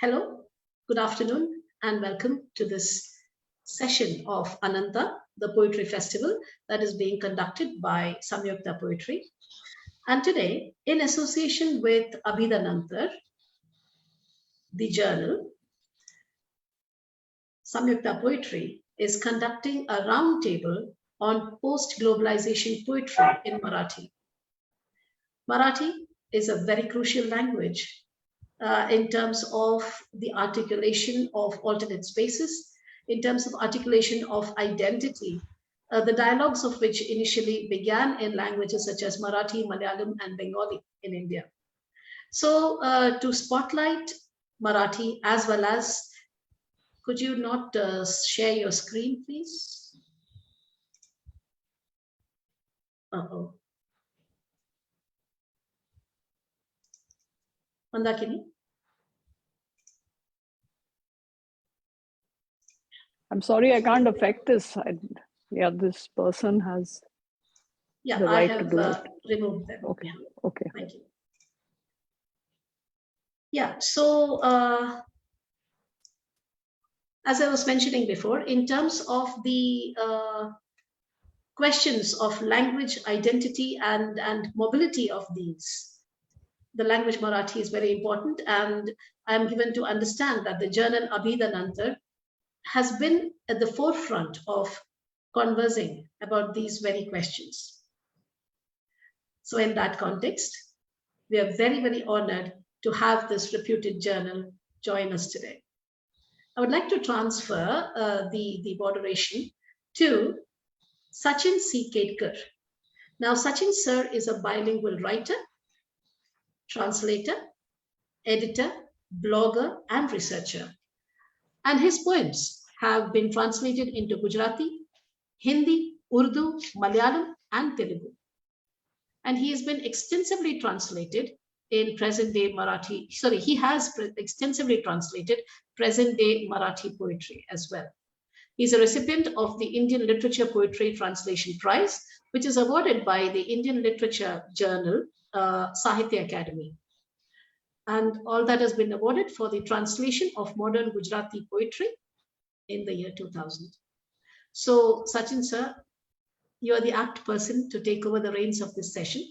Hello, good afternoon, and welcome to this session of Anantha, the Poetry Festival that is being conducted by Samyukta Poetry. And today, in association with Abhidanantar, the journal, Samyukta Poetry is conducting a roundtable on post-globalization poetry in Marathi. Marathi is a very crucial language in terms of the articulation of alternate spaces, in terms of articulation of identity, the dialogues of which initially began in languages such as Marathi, Malayalam, and Bengali in India. So to spotlight Marathi as well as, could you not share your screen, please? Uh-oh. Mandakini? I'm sorry, I can't affect this. This person has the right to do it. Removed them. Okay. Yeah. Okay. Thank you. Yeah, so as I was mentioning before, in terms of the questions of language identity and mobility of these, the language Marathi is very important, and I'm given to understand that the journal Abhidanantar has been at the forefront of conversing about these very questions. So in that context, we are very, very honored to have this reputed journal join us today. I would like to transfer the moderation to Sachin C. Kedkar. Now, Sachin sir is a bilingual writer, translator, editor, blogger, and researcher. And his poems have been translated into Gujarati, Hindi, Urdu, Malayalam, and Telugu. And he has been extensively translated in present-day Marathi. He has extensively translated present-day Marathi poetry as well. He's a recipient of the Indian Literature Poetry Translation Prize, which is awarded by the Indian Literature Journal, Sahitya Academy. And all that has been awarded for the translation of modern Gujarati poetry in the year 2000. So, Sachin sir, you are the apt person to take over the reins of this session.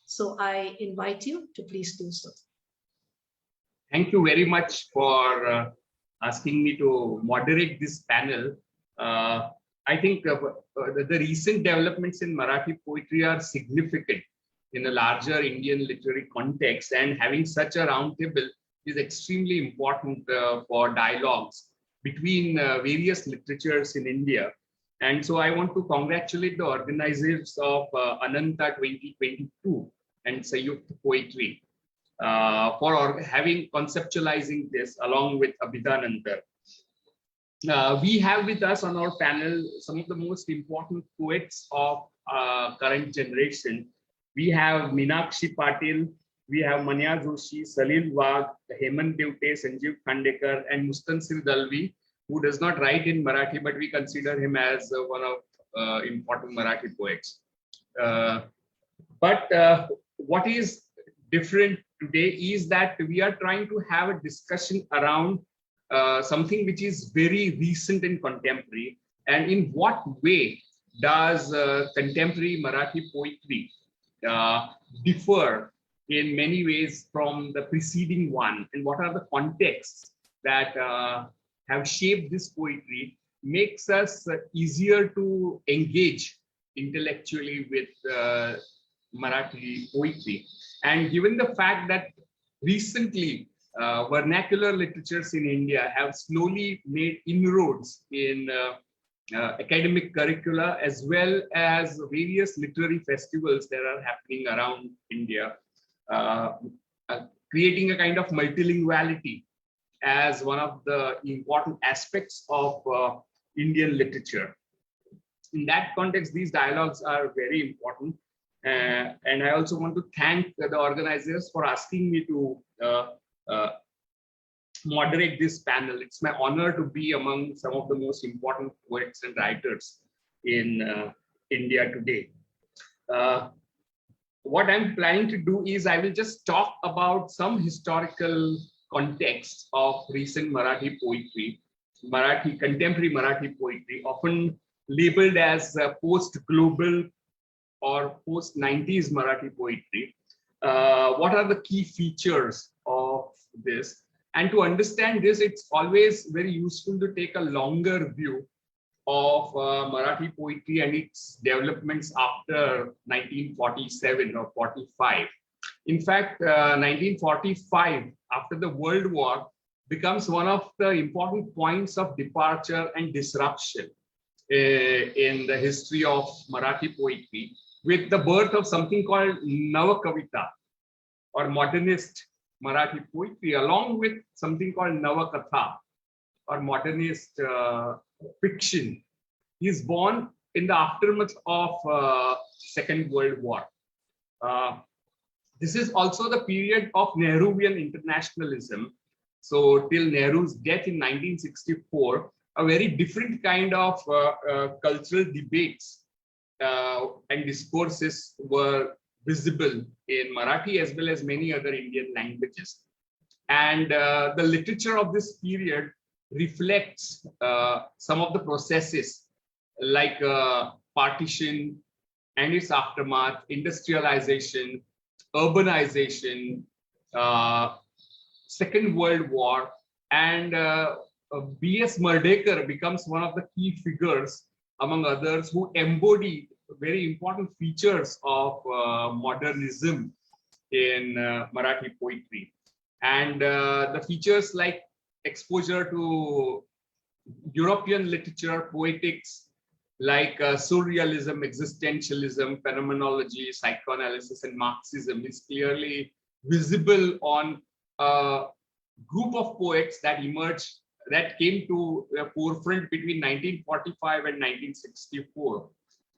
So I invite you to please do so. Thank you very much for asking me to moderate this panel. I think the recent developments in Marathi poetry are significant in a larger Indian literary context, and having such a roundtable is extremely important for dialogues between various literatures in India. And so I want to congratulate the organizers of Anantha 2022 and Samyukta Poetry for having conceptualizing this along with Abhidanantar. We have with us on our panel some of the most important poets of current generation. We have Meenakshi Patil, we have Manya Joshi, Salil Wagh, Hemant Devte, Sanjeev Khandekar, and Mustansir Dalvi, who does not write in Marathi, but we consider him as one of important Marathi poets. But what is different today is that we are trying to have a discussion around something which is very recent and contemporary, and in what way does contemporary Marathi poetry differ in many ways from the preceding one, and what are the contexts that have shaped this poetry, makes us easier to engage intellectually with Marathi poetry. And given the fact that recently vernacular literatures in India have slowly made inroads in academic curricula, as well as various literary festivals that are happening around India, creating a kind of multilinguality as one of the important aspects of Indian literature. In that context, these dialogues are very important. And I also want to thank the organizers for asking me to moderate this panel. It's my honor to be among some of the most important poets and writers in India today. What I'm planning to do is I will just talk about some historical context of recent Marathi poetry, contemporary Marathi poetry, often labeled as post-global or post-90s Marathi poetry. What are the key features of this? And to understand this, it's always very useful to take a longer view of Marathi poetry and its developments after 1947 or 45. In fact, 1945, after the World War, becomes one of the important points of departure and disruption in the history of Marathi poetry, with the birth of something called Nava Kavita or modernist Marathi poetry, along with something called Nava Katha or modernist fiction. He is born in the aftermath of Second World War. This is also the period of Nehruvian internationalism. So till Nehru's death in 1964, a very different kind of cultural debates and discourses were visible in Marathi as well as many other Indian languages. And the literature of this period reflects some of the processes like partition and its aftermath, industrialization, urbanization, Second World War, and B.S. Mardekar becomes one of the key figures, among others, who embody very important features of modernism in Marathi poetry. And the features like exposure to European literature, poetics, like surrealism, existentialism, phenomenology, psychoanalysis, and Marxism is clearly visible on a group of poets that emerged, that came to the forefront between 1945 and 1964.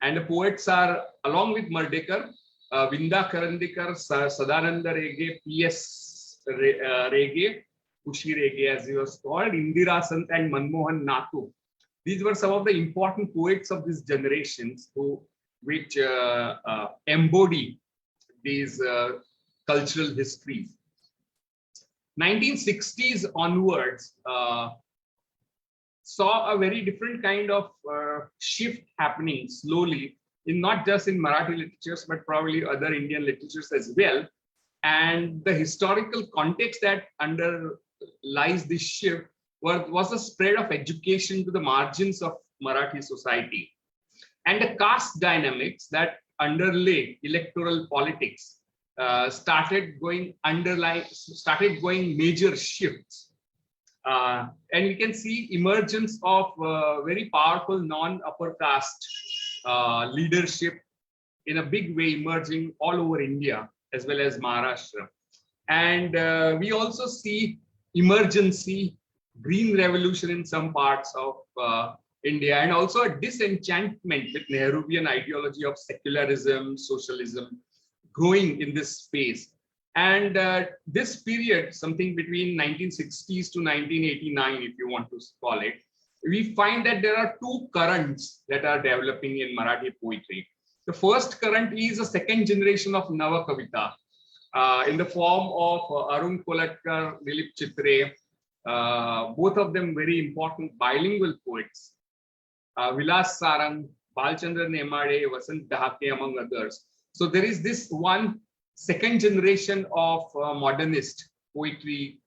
And the poets are, along with Mardekar, Vinda Karandikar, Sadananda Rege, P.S. Rege, Kushi Rege as he was called, Indira Sant and Manmohan Nathu. These were some of the important poets of these generations which embody these cultural histories. 1960s onwards saw a very different kind of shift happening slowly, in not just in Marathi literatures, but probably other Indian literatures as well. And the historical context that underlies this shift was the spread of education to the margins of Marathi society, and the caste dynamics that underlay electoral politics started going major shifts. And we can see emergence of very powerful non-upper caste leadership in a big way emerging all over India as well as Maharashtra. And we also see emergency, green revolution in some parts of India, and also a disenchantment with Nehruvian ideology of secularism, socialism growing in this space. And this period, something between 1960s to 1989, if you want to call it, we find that there are two currents that are developing in Marathi poetry. The first current is a second generation of Nava Kavita in the form of Arun Kolatkar, Dilip Chitre, both of them very important bilingual poets, Vilas Sarang, Balchandra Nemade, Vasant Dahake, among others. So there is this one second generation of modernist poetry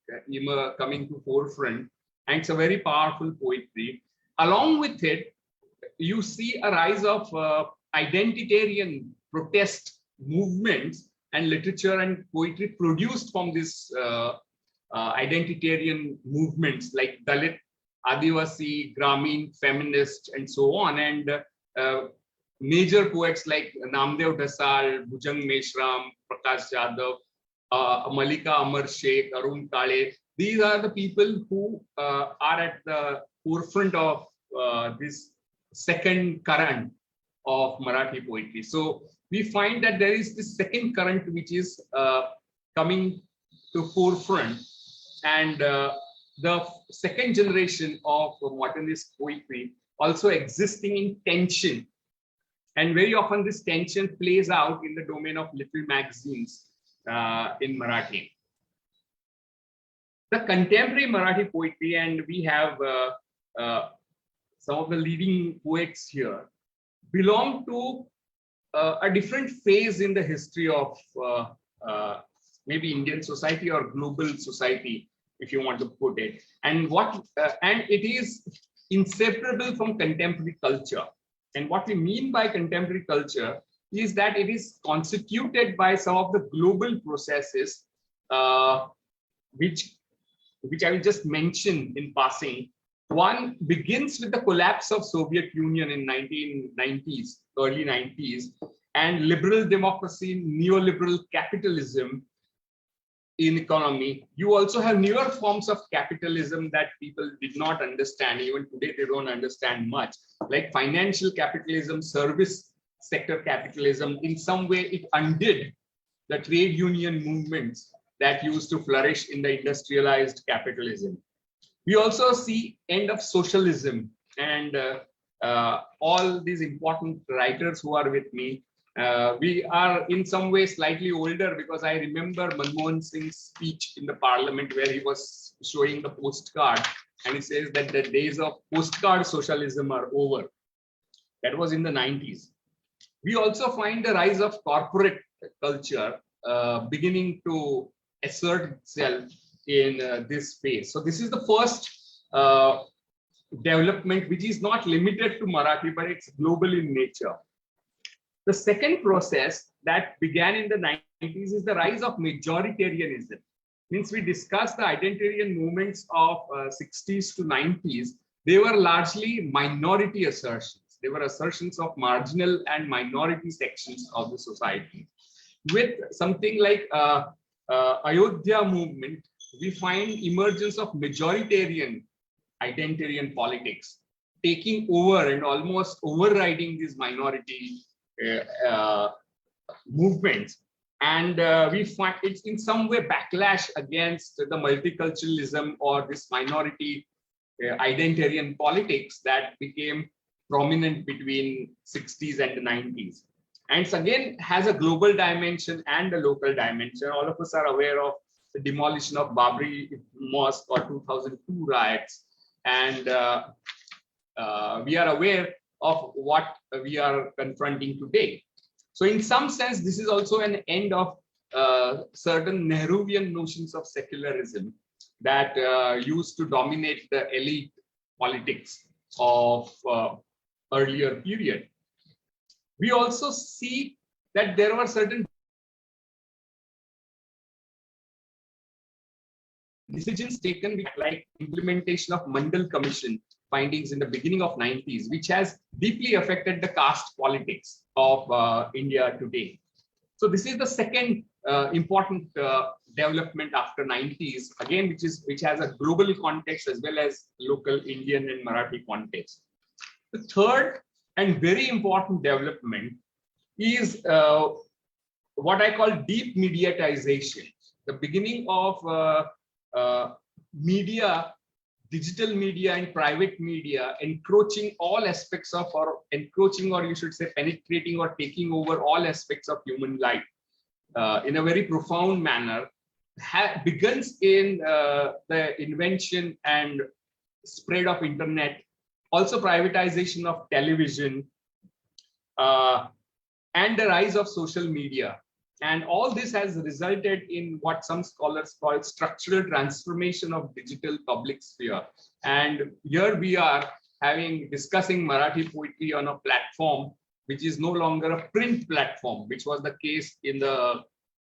coming to forefront, and it's a very powerful poetry. Along with it, you see a rise of identitarian protest movements and literature and poetry produced from this identitarian movements like Dalit, Adivasi, Grameen, feminist, and so on. And major poets like Namdev Dasal, Bhujang Meshram, Prakash Jadhav, Malika Amar Sheikh, Arun Kale. These are the people who are at the forefront of this second current of Marathi poetry. So we find that there is this second current which is coming to forefront, and the second generation of modernist poetry also existing in tension. And very often this tension plays out in the domain of little magazines in Marathi. the contemporary Marathi poetry, and we have some of the leading poets here, belong to a different phase in the history of maybe Indian society or global society, if you want to put it. And it is inseparable from contemporary culture. And what we mean by contemporary culture is that it is constituted by some of the global processes, which I will just mention in passing. One begins with the collapse of Soviet Union in 1990s, early 90s, and liberal democracy, neoliberal capitalism in economy. You also have newer forms of capitalism that people did not understand. Even today, they don't understand much, like financial capitalism, service sector capitalism. In some way, it undid the trade union movements that used to flourish in the industrialized capitalism. We also see end of socialism, and all these important writers who are with me, we are in some way slightly older, because I remember Manmohan Singh's speech in the parliament where he was showing the postcard, and he says that the days of postcard socialism are over. That was in the 90s. We also find the rise of corporate culture beginning to assert itself in this space. So this is the first development, which is not limited to Marathi, but it's global in nature. The second process that began in the 90s is the rise of majoritarianism. Means we discussed the identitarian movements of 60s to 90s. They were largely minority assertions. They were assertions of marginal and minority sections of the society. With something like Ayodhya movement, we find emergence of majoritarian identitarian politics taking over and almost overriding these minority movements. And we find it's in some way backlash against the multiculturalism or this minority identitarian politics that became prominent between 60s and the 90s. And it again has a global dimension and a local dimension. All of us are aware of the demolition of Babri Mosque or 2002 riots. And we are aware of what we are confronting today. So in some sense, this is also an end of certain Nehruvian notions of secularism that used to dominate the elite politics of earlier period. We also see that there were certain decisions taken, like implementation of Mandal Commission findings in the beginning of 90s, which has deeply affected the caste politics of India today. So this is the second important development after 90s, again, which has a global context as well as local Indian and Marathi context. The third and very important development is what I call deep mediatization, the beginning of media, digital media and private media encroaching all aspects of, or encroaching, or you should say penetrating or taking over all aspects of human life in a very profound manner, begins in the invention and spread of internet, also privatization of television, and the rise of social media. And all this has resulted in what some scholars call structural transformation of digital public sphere. And here we are discussing Marathi poetry on a platform which is no longer a print platform, which was the case in the,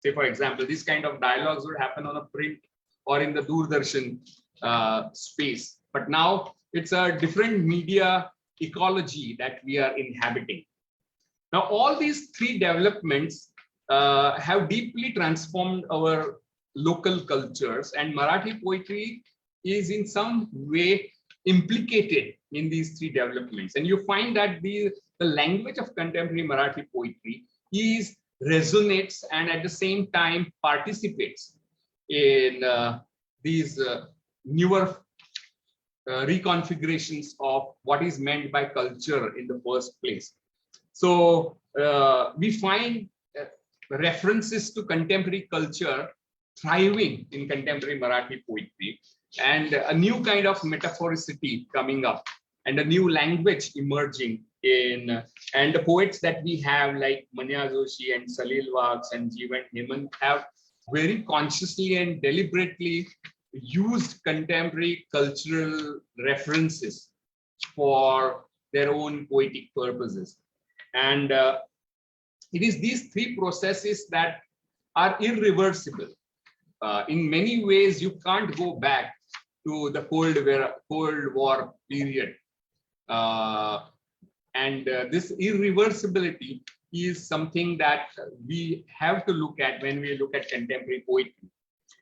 say, for example, these kind of dialogues would happen on a print or in the Doordarshan space. But now it's a different media ecology that we are inhabiting. Now, all these three developments have deeply transformed our local cultures, and Marathi poetry is in some way implicated in these three developments. And you find that the language of contemporary Marathi poetry resonates and at the same time participates in these newer reconfigurations of what is meant by culture in the first place. So we find references to contemporary culture thriving in contemporary Marathi poetry, and a new kind of metaphoricity coming up, and a new language emerging in, and the poets that we have like Manya Joshi and Salil Waqs and Jeevan Hemant have very consciously and deliberately used contemporary cultural references for their own poetic purposes. And it is these three processes that are irreversible. In many ways, you can't go back to the Cold War period. This irreversibility is something that we have to look at when we look at contemporary poetry.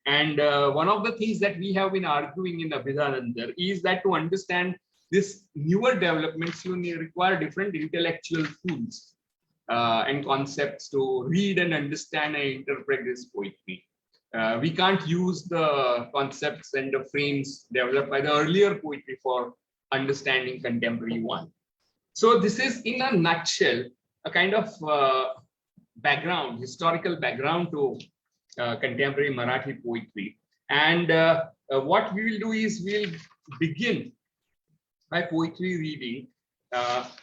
And one of the things that we have been arguing in Abhidananda is that to understand this newer developments, you require different intellectual tools and concepts to read and understand and interpret this poetry. We can't use the concepts and the frames developed by the earlier poetry for understanding contemporary one. So this is, in a nutshell, a kind of background, historical background to contemporary Marathi poetry. And what we will do is we'll begin by poetry reading,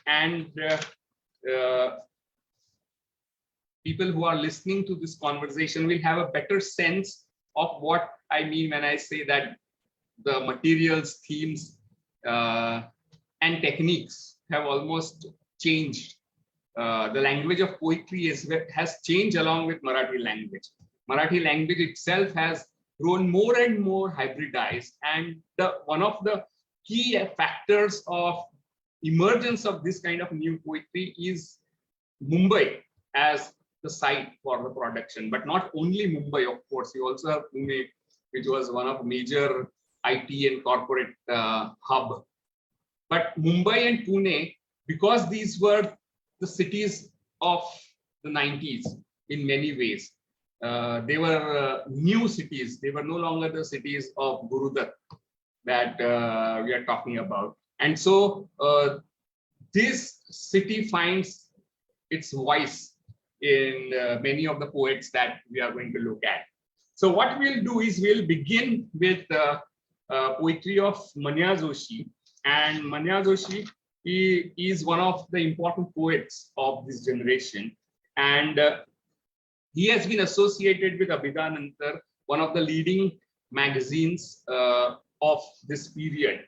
and people who are listening to this conversation will have a better sense of what I mean when I say that the materials, themes, and techniques have almost changed. The language of poetry has changed along with Marathi language. Marathi language itself has grown more and more hybridized, and one of the key factors of emergence of this kind of new poetry is Mumbai as the site for the production. But not only Mumbai, of course, you also have Pune, which was one of major IT and corporate hub. But Mumbai and Pune, because these were the cities of the 90s in many ways, they were new cities. They were no longer the cities of Gurudat that we are talking about. And so this city finds its voice in many of the poets that we are going to look at. So what we'll do is we'll begin with poetry of Manya Joshi. And Manya Joshi is one of the important poets of this generation. And he has been associated with Abhidananda, one of the leading magazines of this period.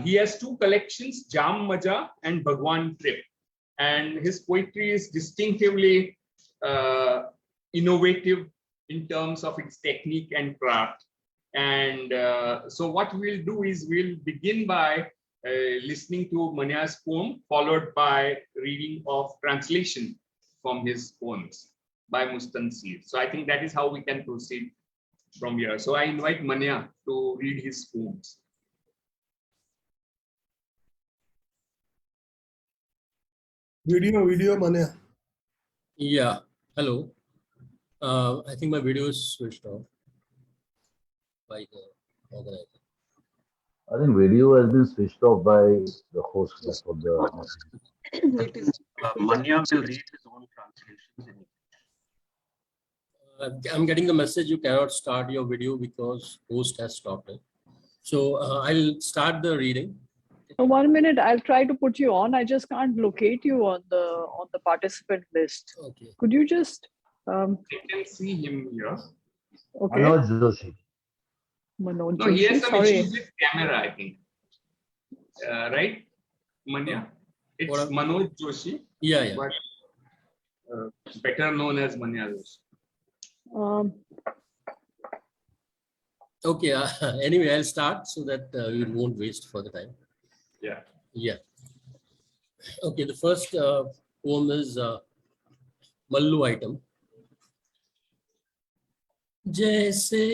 He has two collections, Jam Maja and Bhagwan Trip. And his poetry is distinctively innovative in terms of its technique and craft. And so what we'll do is we'll begin by listening to Manya's poem, followed by reading of translation from his poems by Mustansir. So I think that is how we can proceed from here. So I invite Manya to read his poems. Video, Manya. Yeah, hello. I think my video is switched off by the organizer. I think video has been switched off by the host. That's what the Manya will read his own translations. I'm getting the message you cannot start your video because host has stopped it. So I'll start the reading. 1 minute, I'll try to put you on. I just can't locate you on the participant list. Okay. Could you just? I can see him here. Okay. Manoj Joshi. Manoj No, he has Joshi, some sorry. issues with camera, I think. Right, Manya? It's What? Manoj Joshi, Yeah. but better known as Manya Joshi. Okay. Anyway, I'll start so that we won't waste further time. Yeah. Yeah. Okay. The first poem is Mallu item. जैसे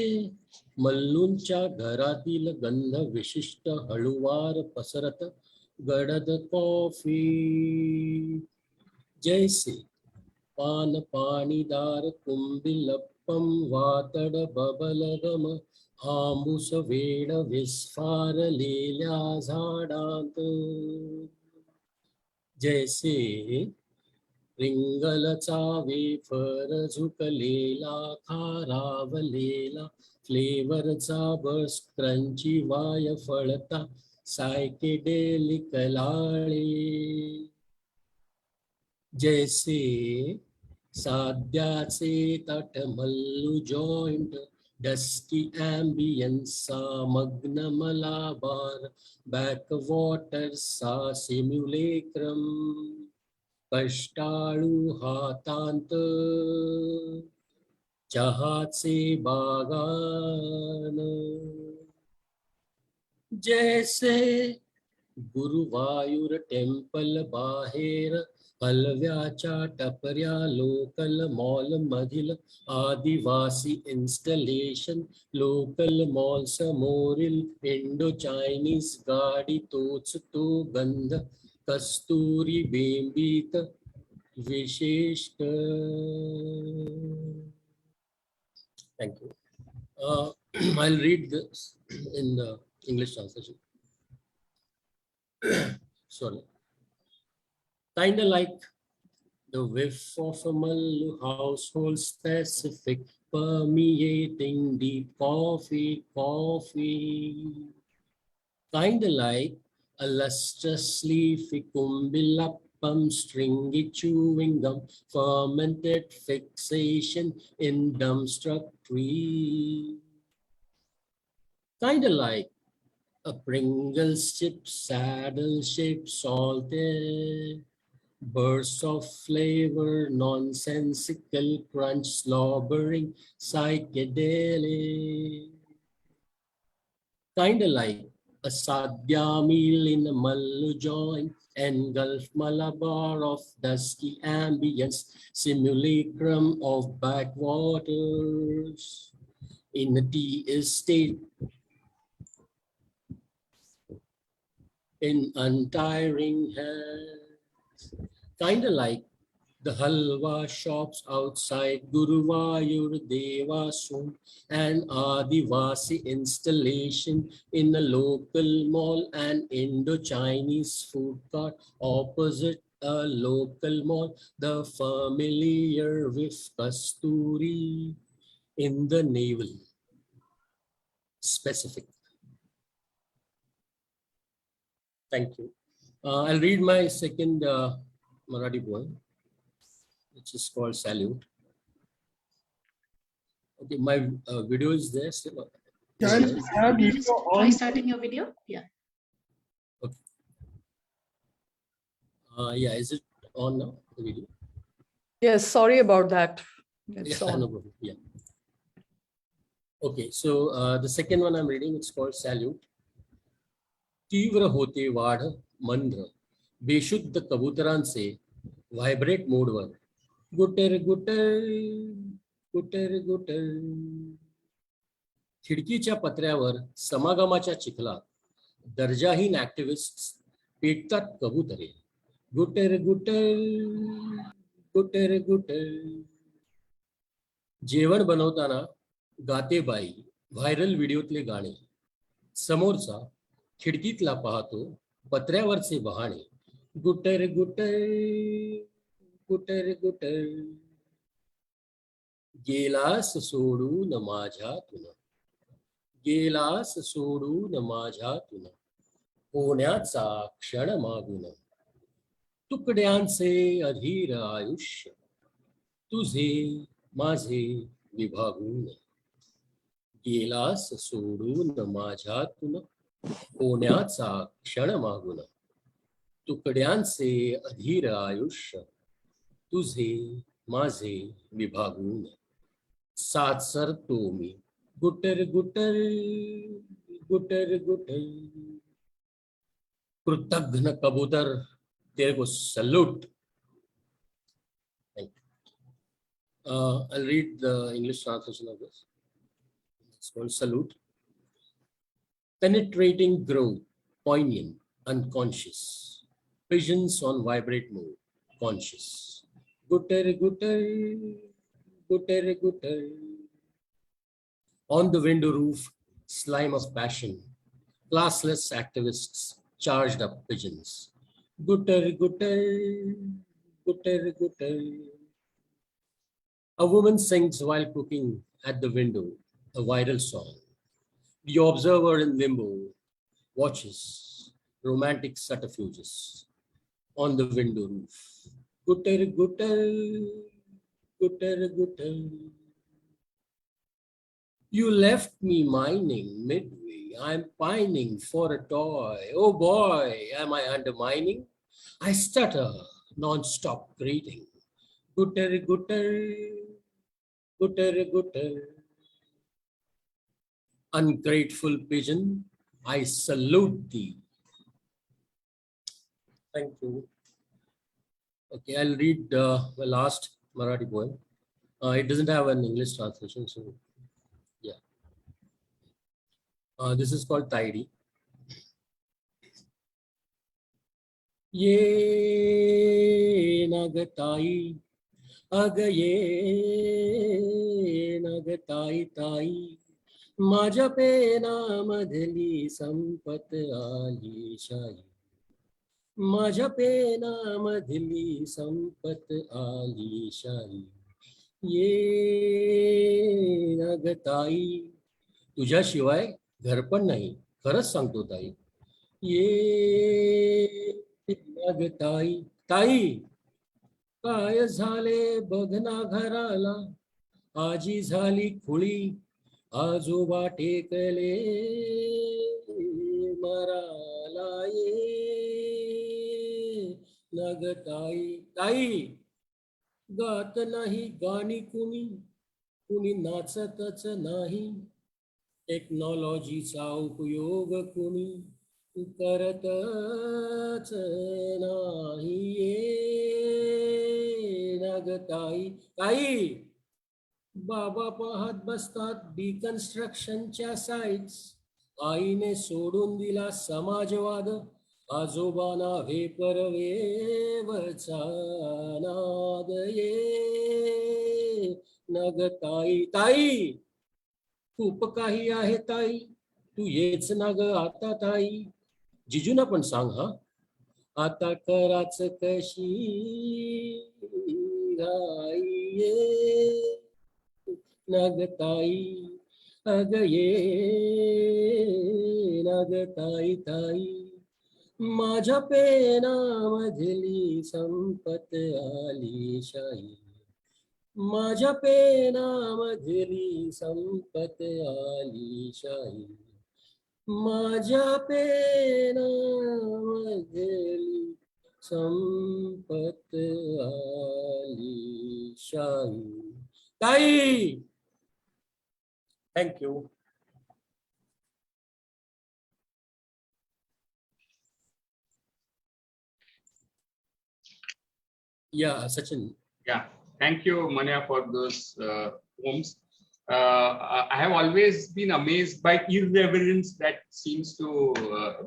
मल्लूंच्या घरातील गंध विशिष्ट हळुवार पसरत गडद coffee जैसे पान पाणीदार कुंभिलप्पम वातड bubblegum आमुस वेड विस्फारलेल्या झाडांत जैसे रिंगलचा wafer झुकलेला खारावलेला फ्लेवरचा बस क्रंची वाय फळता सायकेडेलिक लाळे जैसे साध्याचे तट मल्लू जॉइंट डस्की ॲम्बियन्सचा मग्न मलाबार बॅक वॉटर सा सिम्युलेक्रम कष्टाळू हातांत चहाचे बागान जैसे गुरुवायूर टेम्पल बाहेर हलव्याच्या टपऱ्या लोकल मॉल मधील आदिवासी इन्स्टलेशन लोकल मॉल समोरील इंडो चायनीज गाडी तोच तो गंध कस्तुरी बेंबीत विशिष्ट. Thank you. I'll read this in the English translation. Sorry. Kind of like the whiff of a Mallu household specific permeating deep coffee. Kind of like a lustrously ficumbilappum stringy chewing gum, fermented fixation in dumbstruck tree. Kind of like a Pringles chip, saddle-shaped, salted, bursts of flavor, nonsensical crunch, slobbering, psychedelic. Kind of like a sadhya meal in a mallu joint, engulf malabar of dusky ambience, simulacrum of backwaters. In a tea estate, in untiring hands, kind of like the halwa shops outside Guruvayur Devasum and Adivasi installation in a local mall and Indo-Chinese food cart opposite a local mall, the familiar with kasturi in the navel. Specific. Thank you. I'll read my second Marathi poem, which is called Salute. Okay, my video is there still. Can you just try starting your video? Yeah. Okay. Yeah, is it on now, the video? Yes, sorry about that. It's Yeah, on. no problem. Yeah. Okay, so the second one I'm reading, it's called Salute. तीव्र होते वाढ मंद्र बेशुद्ध कबुतरांचे vibrate मोडवर गुटर गुटर गुटर गुटर खिडकीच्या पत्र्यावर समागमाच्या चिखलात दर्जाहीन activist पेटतात कबुतरे गुटर गुटर गुटर गुटर जेवण बनवताना गाते बाई व्हायरल व्हिडिओतले गाणे समोरचा खिडकीतला पाहतो पत्र्यावरचे बहाणे गुटर गुटर गुटर गुटर गेलास सोडून माझ्यातून गेलास सोडून माझ्यातून होण्याचा क्षण मागून तुकड्यांचे अधीर आयुष्य तुझे माझे विभागून गेलास सोडून माझ्यातून होण्याचा क्षण मागून तुकड्यांचे अधीर आयुष्य तुझे माझे विभागून साचरतो मी गुटर गुटर गुटर गुटर कृतघ्न कबूतर तेरे को salute. I'll read the English translation of this. It's called Salute. Penetrating growth, poignant, unconscious. Pigeons on vibrate mode, conscious. Gutter, gutter, gutter, gutter. On the window roof, slime of passion. Classless activists, charged up pigeons. Gutter, gutter, gutter, gutter. A woman sings while cooking at the window, a viral song. The observer in limbo watches romantic subterfuges on the window roof. Gutter, gutter, gutter, gutter. You left me mining midway. I'm pining for a toy. Oh boy, am I undermining? I stutter, non-stop greeting. Gutter, gutter, gutter, gutter. Ungrateful pigeon, I salute thee. Thank you. Okay, I'll read the last Marathi poem. It doesn't have an English translation, so yeah. This is called Tidy. Ye nagatai, agaye nagatai tai. माझ्या पेनामधली संपत आली शाई. माझ्या पेनामधली संपत आली शाई. ये अगताई, तुझ्याशिवाय घर पण नाही, खरंच सांगतो ताई. ये अगताई, ताई काय झाले बघना घराला, आजी झाली खुळी, आजोबा टेकले मराला. ये नगताई, ताई गात नाही गाणी कुणी, कुणी नाचतच नाही, टेक्नॉलॉजीचा उपयोग कुणी करतच नाही. ये नगताई, ताई बाबा पाहत बसतात डिकन्स्ट्रक्शनच्या साइट्स, आईने सोडून दिला समाजवाद, आजोबांना वेपरवेवचा नाद. ये नगताई, ताई खूप काही आहे ताई, तू येच ना ग आता ताई. जिजूना पण सांग हा, आता कराच कशी घाई. ये नगताई, अग ये नगताई ताई. माझ्या पेनामधली संपत आली शाई. माझ्या पेनामधली संपत आली शाई. माझ्या पेनामधली संपत आली शाई. ताई, thank you. Yeah, Sachin. Yeah, thank you, Manya, for those poems. I have always been amazed by irreverence that seems to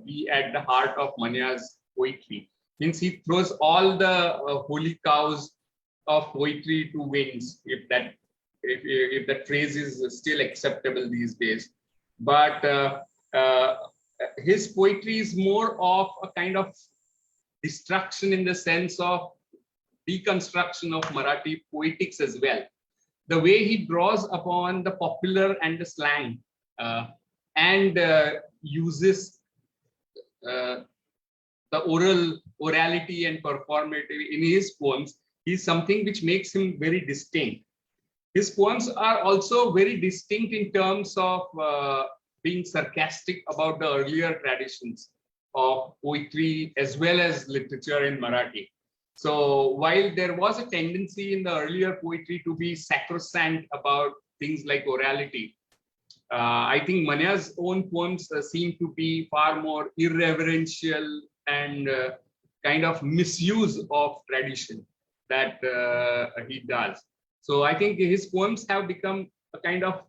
be at the heart of Manya's poetry. Means he throws all the holy cows of poetry to winds, if that phrase is still acceptable these days. But his poetry is more of a kind of destruction in the sense of deconstruction of Marathi poetics as well. The way he draws upon the popular and the slang and uses the orality and performative in his poems is something which makes him very distinct. His poems are also very distinct in terms of being sarcastic about the earlier traditions of poetry as well as literature in Marathi. So while there was a tendency in the earlier poetry to be sacrosanct about things like orality, I think Manya's own poems seem to be far more irreverential and kind of misuse of tradition that he does. So I think his poems have become a kind of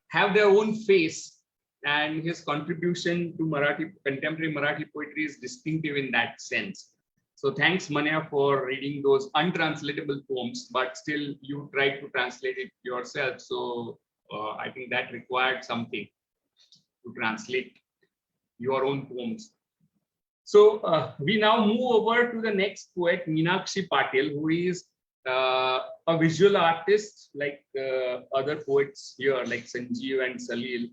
have their own face, and his contribution to Marathi, contemporary Marathi poetry is distinctive in that sense. So thanks, Manya, for reading those untranslatable poems, but still you tried to translate it yourself. So I think that required something to translate your own poems. So we now move over to the next poet, Meenakshi Patil, who is a visual artist like other poets here, like Sanjeev and Salil.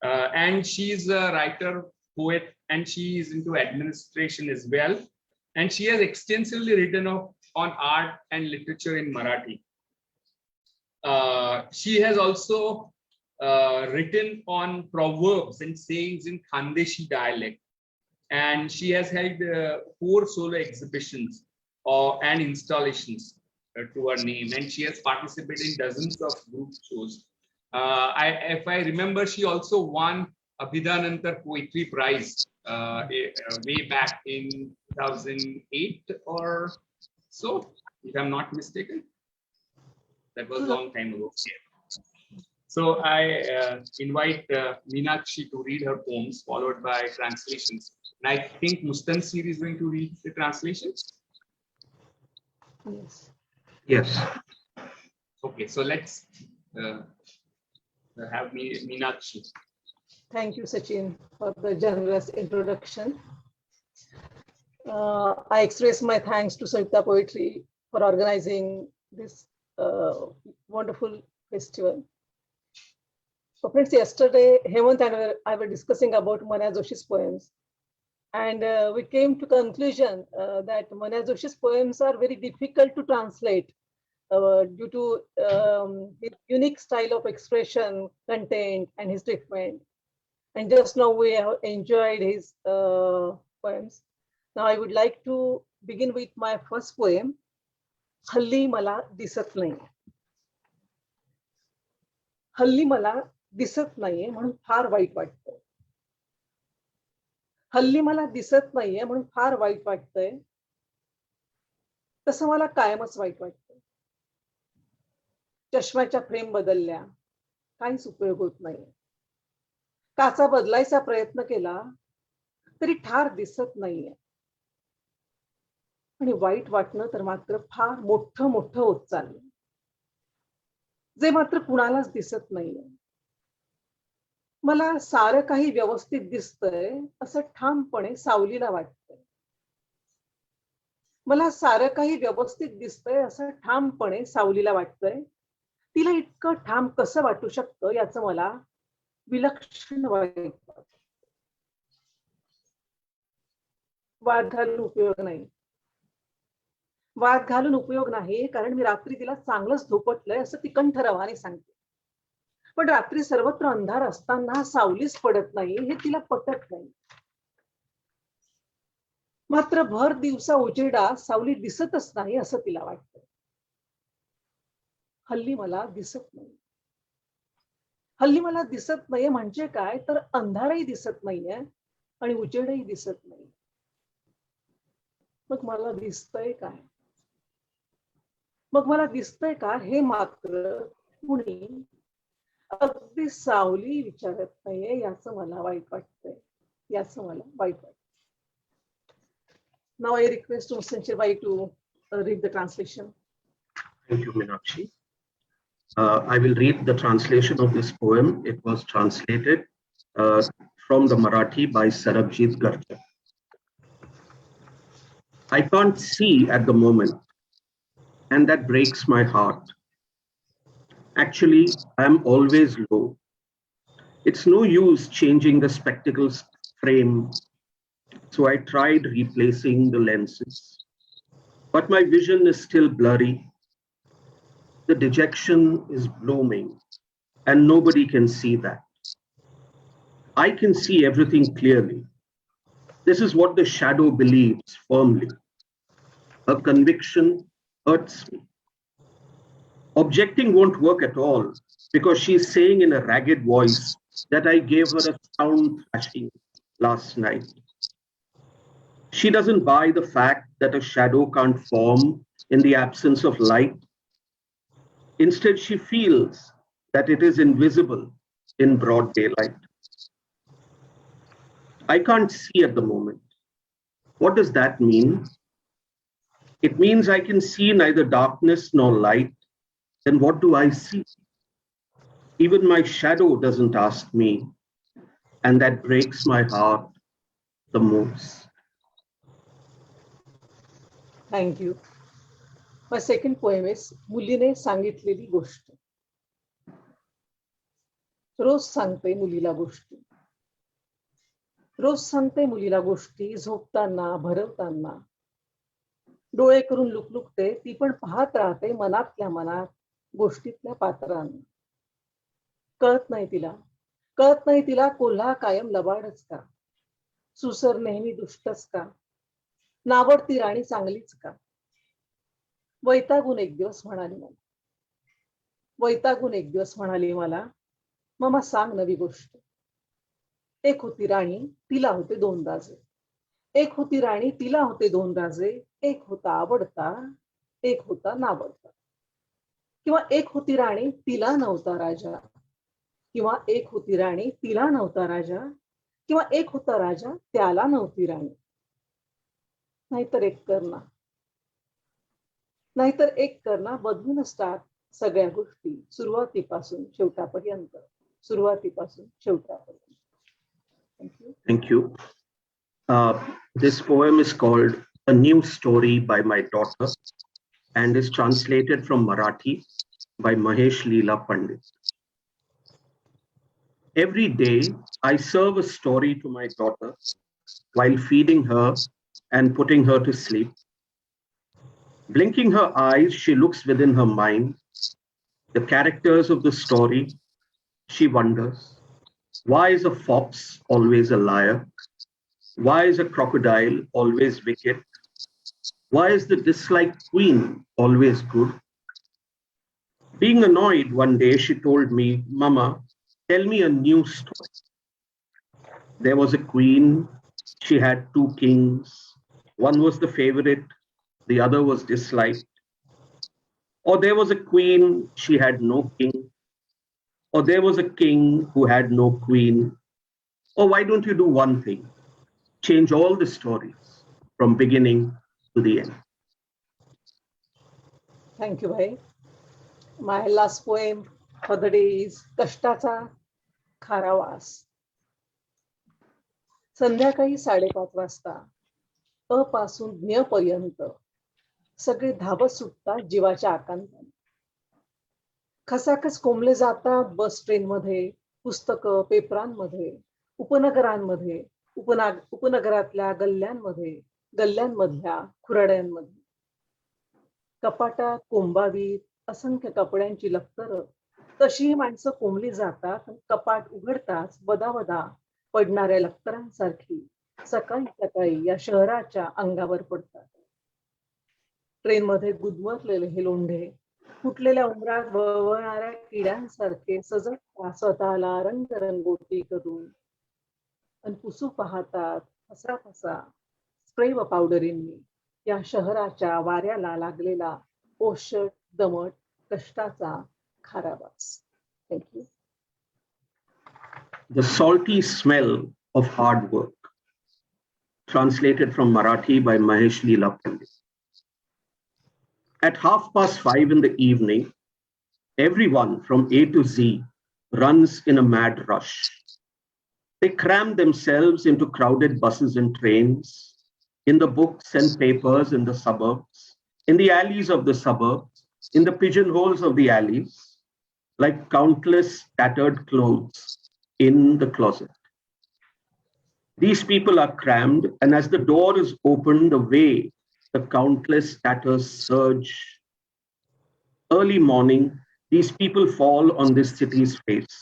And she's a writer, poet, and she is into administration as well. And she has extensively written on art and literature in Marathi. She has also written on proverbs and sayings in Khandeshi dialect. And she has held 4 solo exhibitions and installations to her name. And she has participated in dozens of group shows. If I remember, she also won a Anantha Poetry Prize way back in 2008 or so, if I'm not mistaken. That was a long time ago. So I invite Meenakshi to read her poems, followed by translations. And I think Mustansir is going to read the translations. Yes. Yes. Okay, so let's have Meenakshi. Thank you, Sachin, for the generous introduction. I express my thanks to Samyukta Poetry for organizing this wonderful festival. So friends, yesterday, Hemant and I were discussing about Manya Joshi's poems. And we came to conclusion that Manya Joshi's poems are very difficult to translate due to his unique style of expression, content, and his treatment. And just now we have enjoyed his poems. Now I would like to begin with my first poem, हल्ली मला दिसत नाही. हल्ली मला दिसत नाहीये म्हणून फार white वाटतं. हल्ली मला दिसत नाहीये म्हणून फार वाईट वाटतंय. तसं मला कायमच वाईट वाटतं. चष्म्याच्या फ्रेम बदलल्या, काहीच उपयोग होत नाही. काचा बदलायचा प्रयत्न केला तरी ठार दिसत नाहीये. आणि वाईट वाटणं तर मात्र फार मोठं मोठं होत चाललं, जे मात्र कुणालाच दिसत नाहीये. मला सारं काही व्यवस्थित दिसतंय असं ठामपणे सावलीला वाटतंय. मला सारं काही व्यवस्थित दिसतंय असं ठामपणे सावलीला वाटतंय. तिला इतकं ठाम कसं वाटू शकतं याचं मला विलक्षण वाईट वाटतं. वाद घालून उपयोग नाही. वाद घालून उपयोग नाही, कारण मी रात्री तिला चांगलंच झोपटलंय असं ती कंठरवाने सांगते. पण रात्री सर्वत्र अंधार असताना सावलीच पडत नाही हे तिला पटत नाही. मात्र भर दिवसा उजेडा सावली दिसतच नाही असं तिला वाटतं. हल्ली मला दिसत नाही. हल्ली मला दिसत नाहीये म्हणजे काय, तर अंधारही दिसत नाहीये आणि उजेडही दिसत नाही. मग मला दिसतंय काय? मग मला दिसतंय का हे मात्र कुणी अगदी सावली विचारत नाहीये याचं मला वाईट वाटतंय. याचं मला वाईट वाटतं. Now I request Mr. Bai to read the translation. Thank you, Meenakshi. I will read the translation of this poem. It was translated from the Marathi by Sarabjit Garcha. I can't see at the moment, and that breaks my heart. Actually, I'm always low. It's no use changing the spectacles frame, so I tried replacing the lenses. But my vision is still blurry. The dejection is blooming, and nobody can see that. I can see everything clearly. This is what the shadow believes firmly. Her conviction hurts me. Objecting won't work at all, because she's saying in a ragged voice that I gave her a sound thrashing last night. She doesn't buy the fact that a shadow can't form in the absence of light. Instead, she feels that it is invisible in broad daylight. I can't see at the moment. What does that mean? It means I can see neither darkness nor light. Then what do I see? Even my shadow doesn't ask me, and that breaks my heart the most. Thank you. My second poem is मुलीने सांगितलेली गोष्ट. रोज सांगते मुलीला गोष्टी. रोज सांगते मुलीला गोष्टी, झोपताना भरवताना. डोळे करून लुकलुकते, ती पण पाहत राहते मनातल्या मनात गोष्टीतल्या पात्रांना. कळत नाही तिला कोल्हा कायम लबाडच का, सुसर नेहमी दुष्टच का, नावडती राणी चांगलीच का. वैतागून एक दिवस म्हणाली मला, मामा सांग नवी गोष्ट. एक होती राणी, तिला होते 2 राजे. एक होती राणी, तिला होते 2 राजे. एक होता आवडता, एक होता नावडता. किंवा एक होती राणी, तिला नव्हता राजा. किंवा एक होती राणी, तिला नव्हता राजा. किंवा एक होता राजा, त्याला नव्हती राणी. नाहीतर एक करना बदलूनच टाक सगळ्या गोष्टी, सुरुवातीपासून शेवटापर्यंत. Thank you. This poem is called A New Story by My Daughter and is translated from Marathi by Mahesh Leela Pandit. Every day, I serve a story to my daughter while feeding her and putting her to sleep. Blinking her eyes, she looks within her mind. The characters of the story, she wonders. Why is a fox always a liar? Why is a crocodile always wicked? Why is the disliked queen always good? Being annoyed one day, she told me, Mama, tell me a new story. There was a queen, she had 2 kings. One was the favorite, the other was disliked. Or there was a queen, she had no king. Or there was a king who had no queen. Or why don't you do one thing? Change all the stories from beginning to the end. Thank you, Bhai. My last poem for the day is कष्टाचा खारा वास. संध्याकाळी 5:30 वाजता अ पासून ज्ञ पर्यंत सगळे धावत सुटतात जीवाच्या आकांताने. खसाखस कोंबले जातात बस ट्रेनमध्ये, पुस्तकं पेपरांमध्ये, उपनगरांमध्ये, उपनगरातल्या गल्ल्यांमधल्या खुराड्यांमध्ये. कपाटात कोंबावीत असंख्य कपड्यांची लक्तरं, तशीही माणसं कोंबली जातात. कपाट उघडताच बदाबदा पडणाऱ्या लक्तरांसारखी सकाळी या शहराच्या अंगावर पडतात. ट्रेनमध्ये गुदमरलेले हे लोंढे फुटलेल्या उमरात वळवळणाऱ्या किड्यांसारखे सजगता स्वतःला रंगरंगोटी करून आणि पुसू पाहतात फसा स्प्रे व पावडरींनी या शहराच्या वाऱ्याला लागलेला ओशट दमट कष्टाचा खारा वास. Thank you. The salty smell of hard work. Translated from Marathi by Mahesh Leela Pandit. At 5:30 in the evening, everyone from A to Z runs in a mad rush. They cram themselves into crowded buses and trains, in the books and papers in the suburbs, in the alleys of the suburbs, in the pigeonholes of the alleys, like countless tattered clothes in the closet. These people are crammed, and as the door is opened, away the countless tatters surge. Early morning, these people fall on this city's face.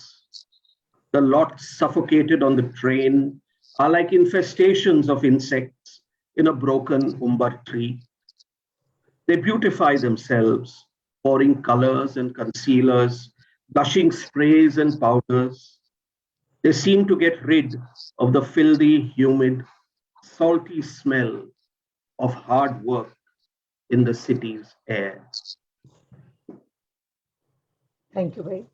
The lots suffocated on the train are like infestations of insects in a broken umbar tree. They beautify themselves, pouring colors and concealers, blushing sprays and powders. They seem to get rid of the filthy, humid, salty smell of hard work in the city's air. Thank you, Bhai.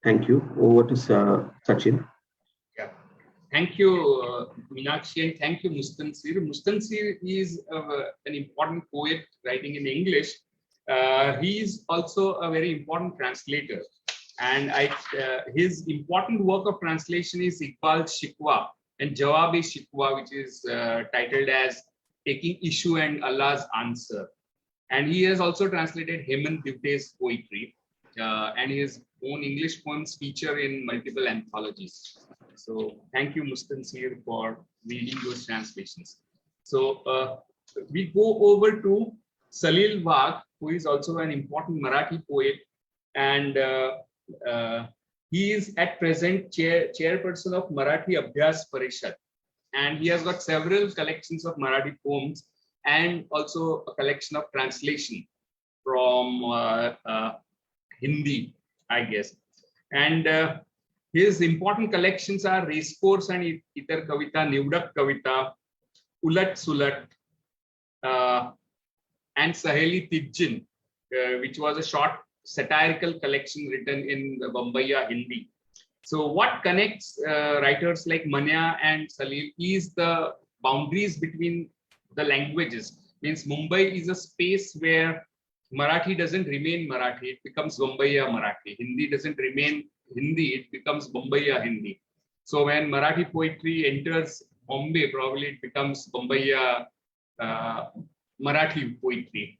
Thank you. Over to Sachin. Yeah. Thank you, Meenakshi, and thank you, Mustansir. Mustansir is an important poet writing in English. He is also a very important translator. And his important work of translation is Iqbal's Shikwa and Jawab-e-Shikwa, which is titled as Taking Issue and Allah's Answer. And he has also translated Hemant Divte's poetry, and his own English poems feature in multiple anthologies. So thank you, Mustansir, for reading those translations. So we go over to Salil Wagh, who is also an important Marathi poet, and he is at present chairperson of Marathi Abhyas Parishad, and he has got several collections of Marathi poems and also a collection of translation from Hindi, I guess. And his important collections are Racecourse and Itar Kavita, Nivdak Kavita, Ulat Sulat, and Saheli Tijjin, which was a short satirical collection written in the Bombaya Hindi. So what connects writers like Manya and Salil is the boundaries between the languages. Means Mumbai is a space where Marathi doesn't remain Marathi, it becomes Bombaya Marathi. Hindi doesn't remain Hindi, it becomes Bombaya Hindi. So when Marathi poetry enters Bombay, probably it becomes Bombaya Marathi poetry.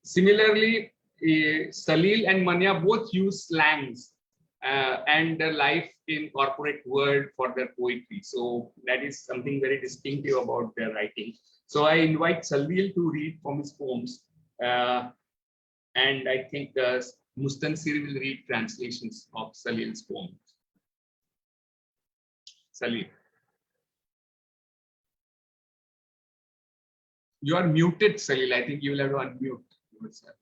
Similarly, Salil and Manya both use slangs and the life in corporate world for their poetry. So that is something very distinctive about their writing. So I invite Salil to read from his poems. And I think Mustansir will read translations of Salil's poems. Salil. You are muted, Salil. I think you will have to unmute yourself.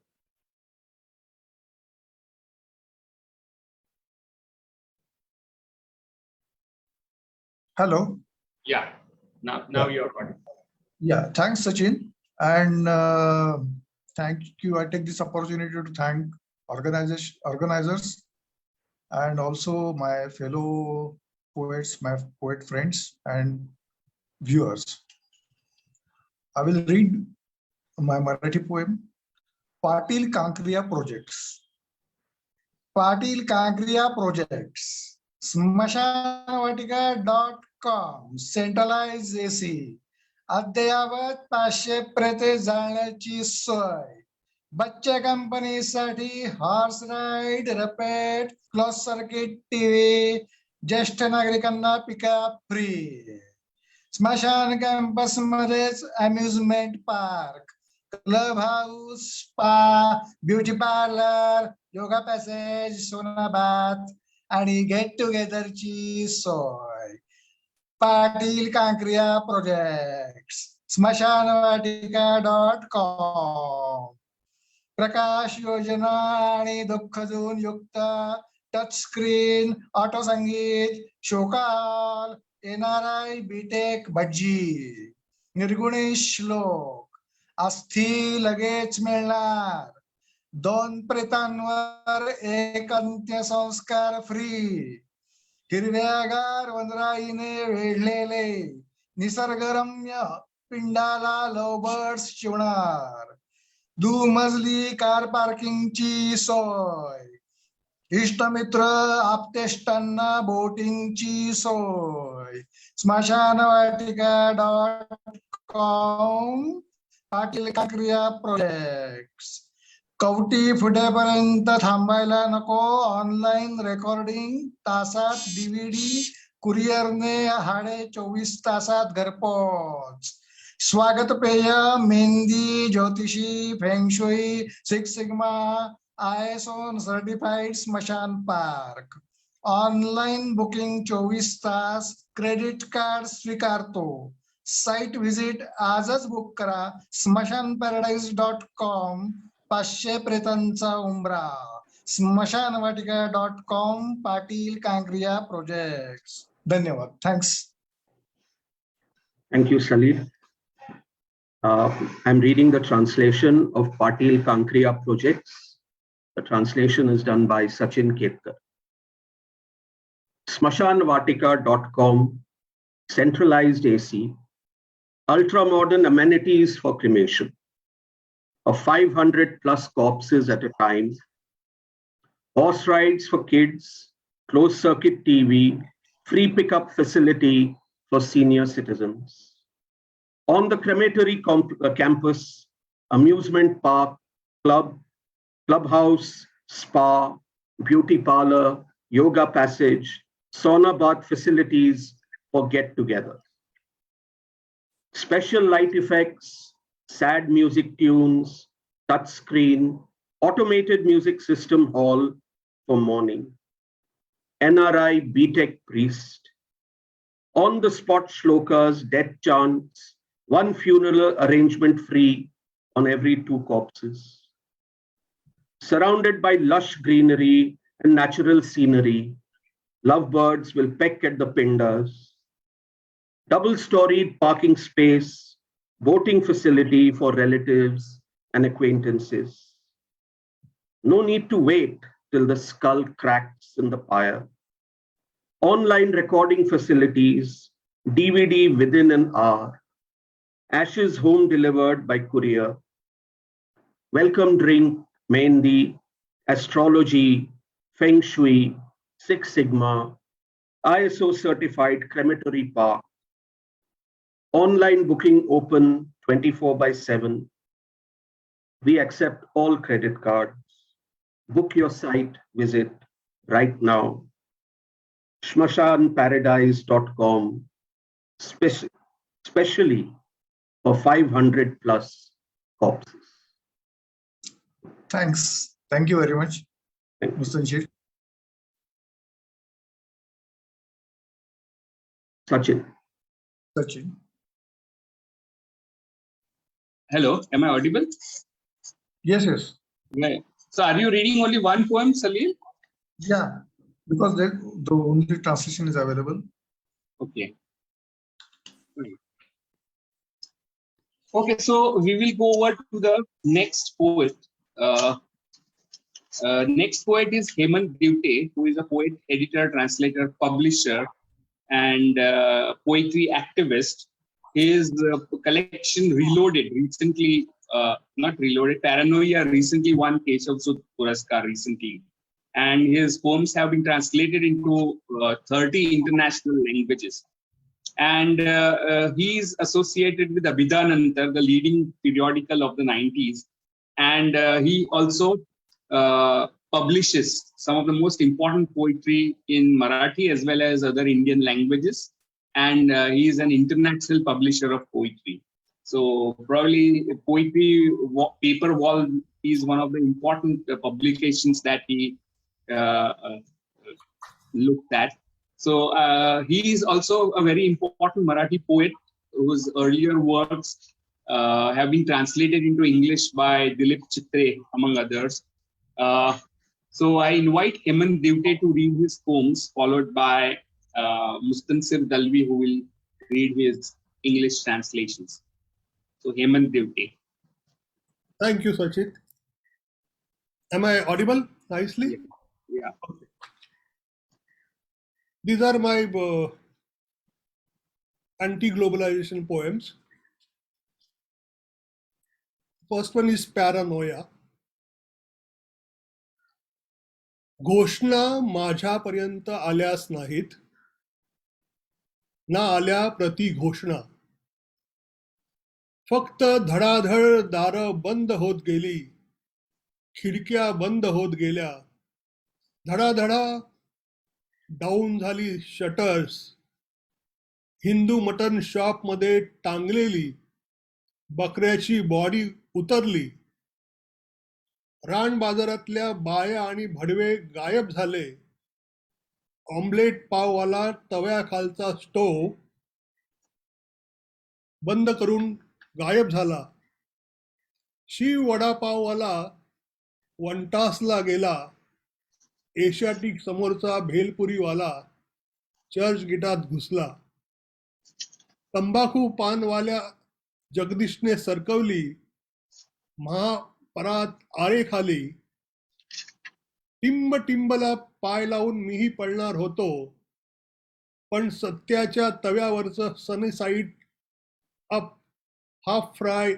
Hello. Yeah, now you're on. Yeah, thanks, Sachin. And thank you. I take this opportunity to thank organizers and also my fellow poets, my poet friends and viewers. I will read my Marathi poem, Patil Kankriya Projects. Patil Kankriya Projects. Smashanavatika.com Centralized AC. अद्ययावत 500 प्रेते जाळण्याची सोय. बच्चे कंपनीसाठी horse ride, रपेट, close circuit TV, ज्येष्ठ नागरिकांना pickup free. स्मशान campus मध्येच amusement park, club house, spa, beauty parlour, yoga passage, sauna bath आणि गेट टुगेदरची सोय. पाटील कांक्रिया प्रोजेक्ट्स, स्मशानवाटिका.com. प्रकाश योजना आणि दुःख झोन युक्त टच स्क्रीन, ऑटो संगीत, शोकाल, NRI बीटेक भज्जी, निर्गुणी श्लोक, अस्थि लगेच मिळणार, 2 प्रेतांवर 1 अंत्यसंस्कार फ्री. हिरव्यागार वनराईने वेढलेले निसर्गरम्य पिंडाला लवबर्ड्स शिवणार. दुमजली कार पार्किंगची सोय, इष्टमित्र आप्तेष्टांना बोटिंगची सोय. स्मशानवाटिका.com. पाटील कांक्रिया प्रोजेक्ट्स. कवटी फुटेपर्यंत थांबायला नको, ऑनलाईन रेकॉर्डिंग तासात, DVD कुरिअरने हाडे 24 तासात घरपोच. स्वागत पेय, मेहंदी, ज्योतिषी, फेंगशुई, 6 सिग्मा, ISO सर्टिफाईड स्मशान पार्क. ऑनलाईन बुकिंग 24 तास, क्रेडिट कार्ड स्वीकारतो. साइट व्हिजिट आजच बुक करा. स्मशानपॅराडाईज.com. 500 प्रेतांचा उंबरा. स्मशानवाटिका.com. पाटील कांक्रिया प्रोजेक्ट्स. धन्यवाद. Thanks. Thank you, Salil. I'm reading the translation of Patil Kankriya Projects. The translation is done by Sachin Ketkar. Smashanvatika.com, centralized AC, ultra-modern amenities for cremation of 500 plus corpses at a time, horse rides for kids, closed circuit TV, free pickup facility for senior citizens. On the crematory campus, amusement park, clubhouse, spa, beauty parlor, yoga passage, sauna bath facilities for get-together. Special light effects, sad music tunes, touchscreen, automated music system hall for morning. NRI BTech priest. On the spot shlokas, death chants, one funeral arrangement free on every 2 corpses. Surrounded by lush greenery and natural scenery, lovebirds will peck at the pindas. Double-storied parking space, boating facility for relatives and acquaintances. No need to wait till the skull cracks in the pyre. Online recording facilities, DVD within an hour. Ashes home delivered by courier. Welcome drink, Mehendi, astrology, Feng Shui, Six Sigma, ISO certified crematory park. Online booking open 24/7. We accept all credit cards. Book your site visit right now. shmashanparadise.com, specially for 500 plus corpses. Thanks. Thank you very much, Thank you. Mr. Njit. Sachin. Sachin. Hello, am I audible? Yes, yes. Right. So are you reading only one poem, Salil? Yeah, because the only translation is available. Okay. Okay, so we will go over to the next poet. Next poet is Hemant Divte, who is a poet, editor, translator, publisher, and poetry activist. His collection Reloaded recently, not Reloaded, Paranoia recently won Keshav Sud Puraskar recently. And his poems have been translated into 30 international languages. And he is associated with Abhidanantar, the leading periodical of the 90s. And he also publishes some of the most important poetry in Marathi as well as other Indian languages. And he is an international publisher of poetry. So probably Poetry Paper Wall is one of the important publications that he looked at. So he is also a very important Marathi poet whose earlier works have been translated into English by Dilip Chitre, among others. So I invite Hemant Divte to read his poems, followed by Mustansir Dalvi, who will read his English translations. So Hemant Divte. Thank you, Sachit. Am I audible nicely? Yeah. Okay. These are my anti-globalization poems. First one is Paranoia. घोषणा माझ्यापर्यंत आल्यास नाहीत, ना आल्या प्रति घोषणा. फक्त धडाधड दारं बंद होत गेली, खिडक्या बंद होत गेल्या. धडाधडा डाऊन झाली शटर्स. हिंदू मटन शॉप मध्ये टांगलेली बकऱ्याची बॉडी उतरली. रान बाजारातल्या बाया आणि भडवे गायब झाले. ऑमलेट पाववाला तव्याखालचा स्टोव बंद करून गायब झाला. शिव वडापाववाला वनटासला गेला. एशियाटिक समोरचा भेलपुरीवाला चर्च गेटात घुसला. तंबाखू पानवाल्या जगदीशने सरकवली महापरात आळेखाली. टिंब टिंबला पाय लावून मीही पळणार होतो, पण सत्याच्या तव्यावरचं सनसाईड अप हाफ फ्राय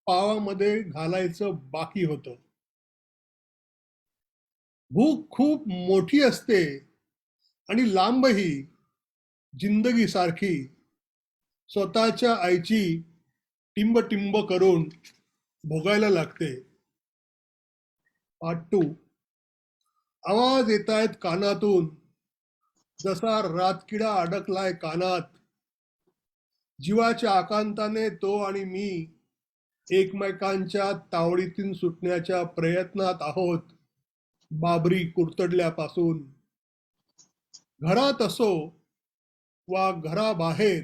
पावामध्ये घालायचं बाकी होतं. भूक खूप मोठी असते आणि लांबही, जिंदगी सारखी स्वतःच्या आईची टिंब टिंब करून भोगायला लागते. पार्ट 2. आवाज येतायत कानातून, जसा रातकिडा अडकलाय कानात. जीवाच्या आकांताने तो आणि मी एकमेकांच्या तावडीतून सुटण्याच्या प्रयत्नात आहोत. बाबरी कुरतडल्यापासून. घरात असो वा घराबाहेर,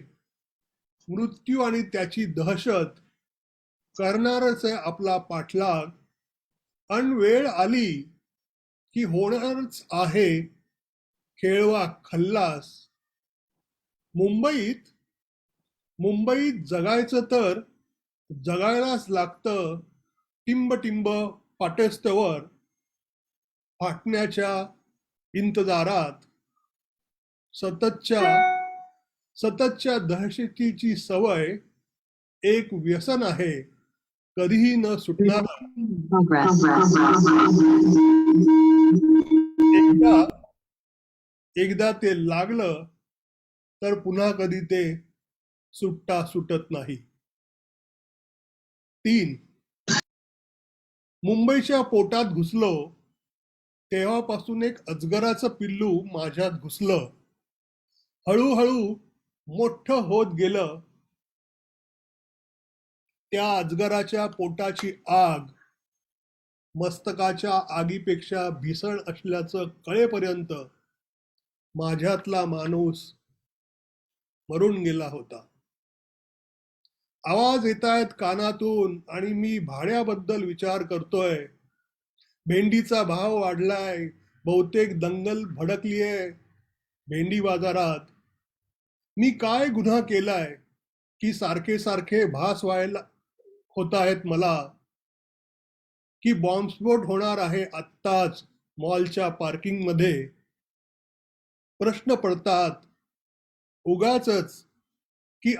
मृत्यू आणि त्याची दहशत करणारच आहे आपला पाठलाग. अन वेळ आली की होणारच आहे खेळवा खल्लास. मुंबईत जगायचं तर जगायलाच लागतं टिंब टिंब पाटेस्तवर. फाटण्याच्या इंतजारात सततच्या दहशतीची सवय एक व्यसन आहे, कधीही न सुटणार. एकदा ते लागलं तर पुन्हा कधी ते सुटत नाही. 3. मुंबईच्या पोटात घुसलो तेव्हापासून एक अजगराचं पिल्लू माझ्यात घुसलं. हळूहळू मोठं होत गेलं. त्या अजगराच्या पोटाची आग मस्तकाच्या आगीपेक्षा भीषण असल्याचं कळेपर्यंत माझ्यातला माणूस मरून गेला होता. आवाज येतायत कानातून आणि मी भाड्याबद्दल विचार करतोय. भेंडीचा भाव वाढलाय, बहुतेक दंगल भडकलीये भेंडी बाजारात. मी काय गुन्हा केलाय की सारखे सारखे भास व्हायला होत आहेत मला, की बॉम्बस्फोट होणार आहे आत्ताच मॉलच्या पार्किंगमध्ये. प्रश्न पडतात उगाचच की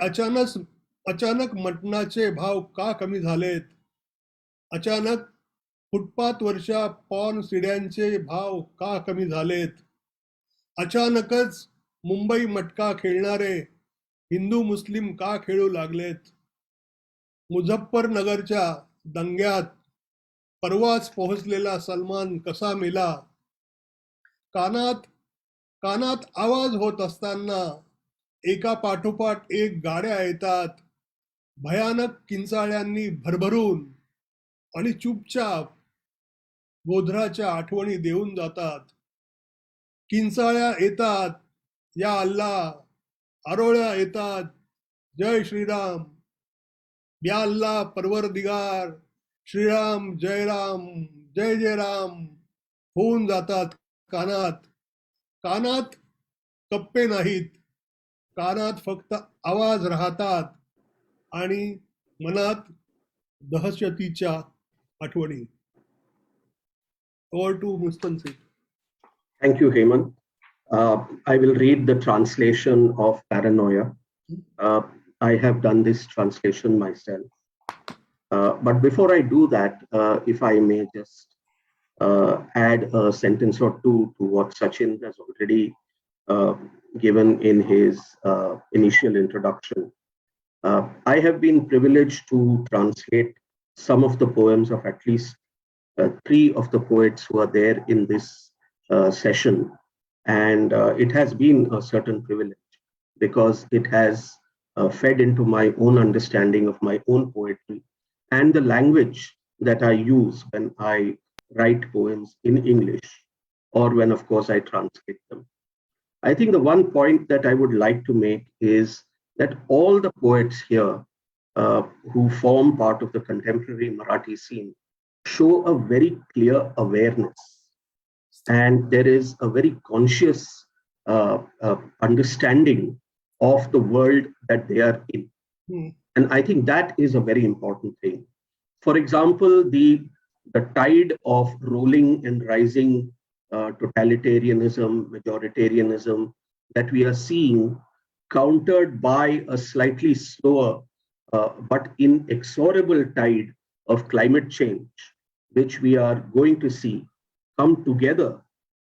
अचानक मटणाचे भाव का कमी झालेत. अचानक फुटपाथवरच्या पॉर्न सीड्यांचे भाव का कमी झालेत. अचानकच मुंबई मटका खेळणारे हिंदू मुस्लिम का खेळू लागलेत. मुझफ्फरनगरच्या दंग्यात परवाच पोहोचलेला सलमान कसा मेला. कानात आवाज होत असताना एका पाठोपाठ एक गाड्या येतात, भयानक किंचाळ्यांनी भरभरून, आणि चुपचाप गोधराच्या आठवणी देऊन जातात. किंचाळ्या येतात, या अल्लाह. आरोळ्या येतात, जय श्रीराम. या अल्लाह परवरदिगार, श्रीराम, जय राम, जय जय राम होऊन जातात कानात. कप्पे नाहीत, कानात फक्त आवाज राहतात आणि मनात दहशतीच्या आठवणी. Over to Mustansi. Thank you, Hemant. I will read the translation of Paranoia. I have done this translation myself. But before I do that, if I may just add a sentence or two to what Sachin has already given in his initial introduction. I have been privileged to translate some of the poems of at least 3 of the poets who are there in this session. And it has been a certain privilege because it has fed into my own understanding of my own poetry and the language that I use when I write poems in English, or when, of course, I translate them. I think the one point that I would like to make is that all the poets here who form part of the contemporary Marathi scene show a very clear awareness, and there is a very conscious understanding of the world that they are in. And I think that is a very important thing. For example, the tide of rolling and rising totalitarianism, majoritarianism that we are seeing, countered by a slightly slower but inexorable tide of climate change, which we are going to see, come together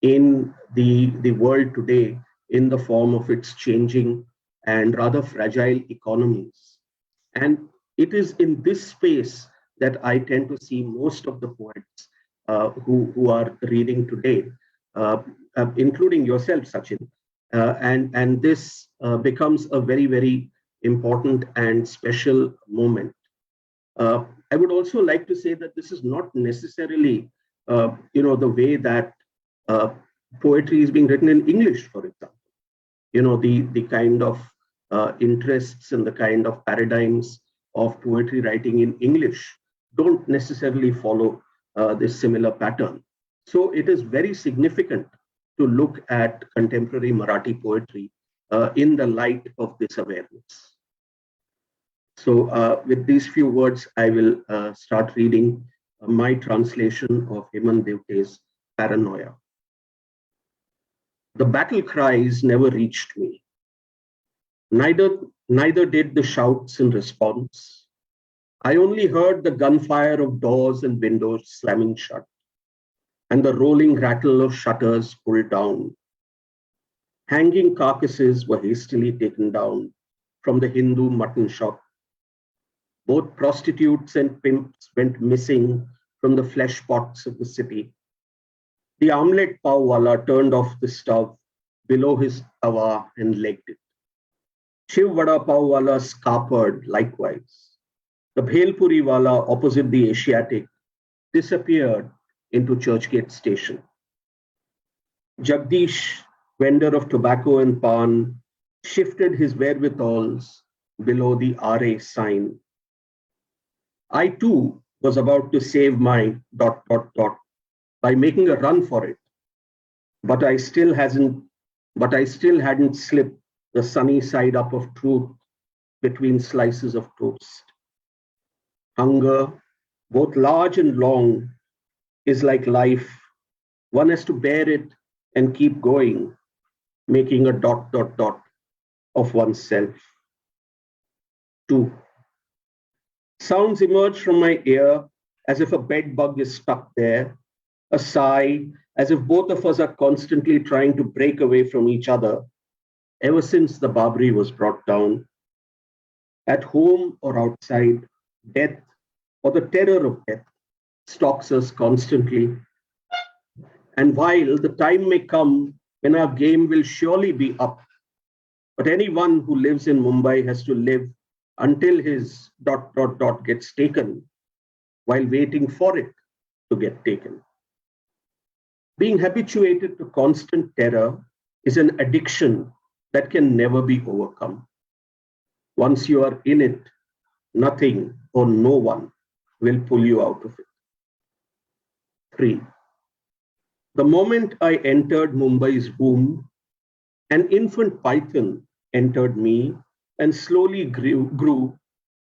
in the world today in the form of its changing and rather fragile economies. And it is in this space that I tend to see most of the poets who are reading today, including yourself, Sachin. And this becomes a very, very important and special moment. I would also like to say that this is not necessarily, the way that poetry is being written in English, for example. The kind of interests and the kind of paradigms of poetry writing in English don't necessarily follow this similar pattern. So it is very significant to look at contemporary Marathi poetry in the light of this awareness. So with these few words, I will start reading my translation of Hemant Devte's Paranoia. The battle cries never reached me. Neither did the shouts in response. I only heard the gunfire of doors and windows slamming shut, and the rolling rattle of shutters pulled down. Hanging carcasses were hastily taken down from the Hindu mutton shop. Both prostitutes and pimps went missing from the flesh pots of the city. The omelette pav wala turned off the stove below his tawa and legged it. Shiv vada pav wala scarpered likewise. The bhelpuri wala opposite the Asiatic disappeared into Churchgate station. Jagdish, vendor of tobacco and pan, shifted his wherewithals below the RA sign. I too was about to save my ... by making a run for it, but I still hadn't slipped the sunny side up of truth between slices of toast. Hunger, both large and long, is like life. One has to bear it and keep going, making a ... of oneself. 2. Sounds emerge from my ear as if a bed bug is stuck there, a sigh as if both of us are constantly trying to break away from each other ever since the Babri was brought down. At home or outside, death or the terror of death stalks us constantly. And while the time may come when our game will surely be up, but anyone who lives in Mumbai has to live until his ... gets taken while waiting for it to get taken. Being habituated to constant terror is an addiction that can never be overcome. Once you are in it, nothing or no one will pull you out of it. 3. The moment I entered Mumbai's womb, an infant python entered me and slowly grew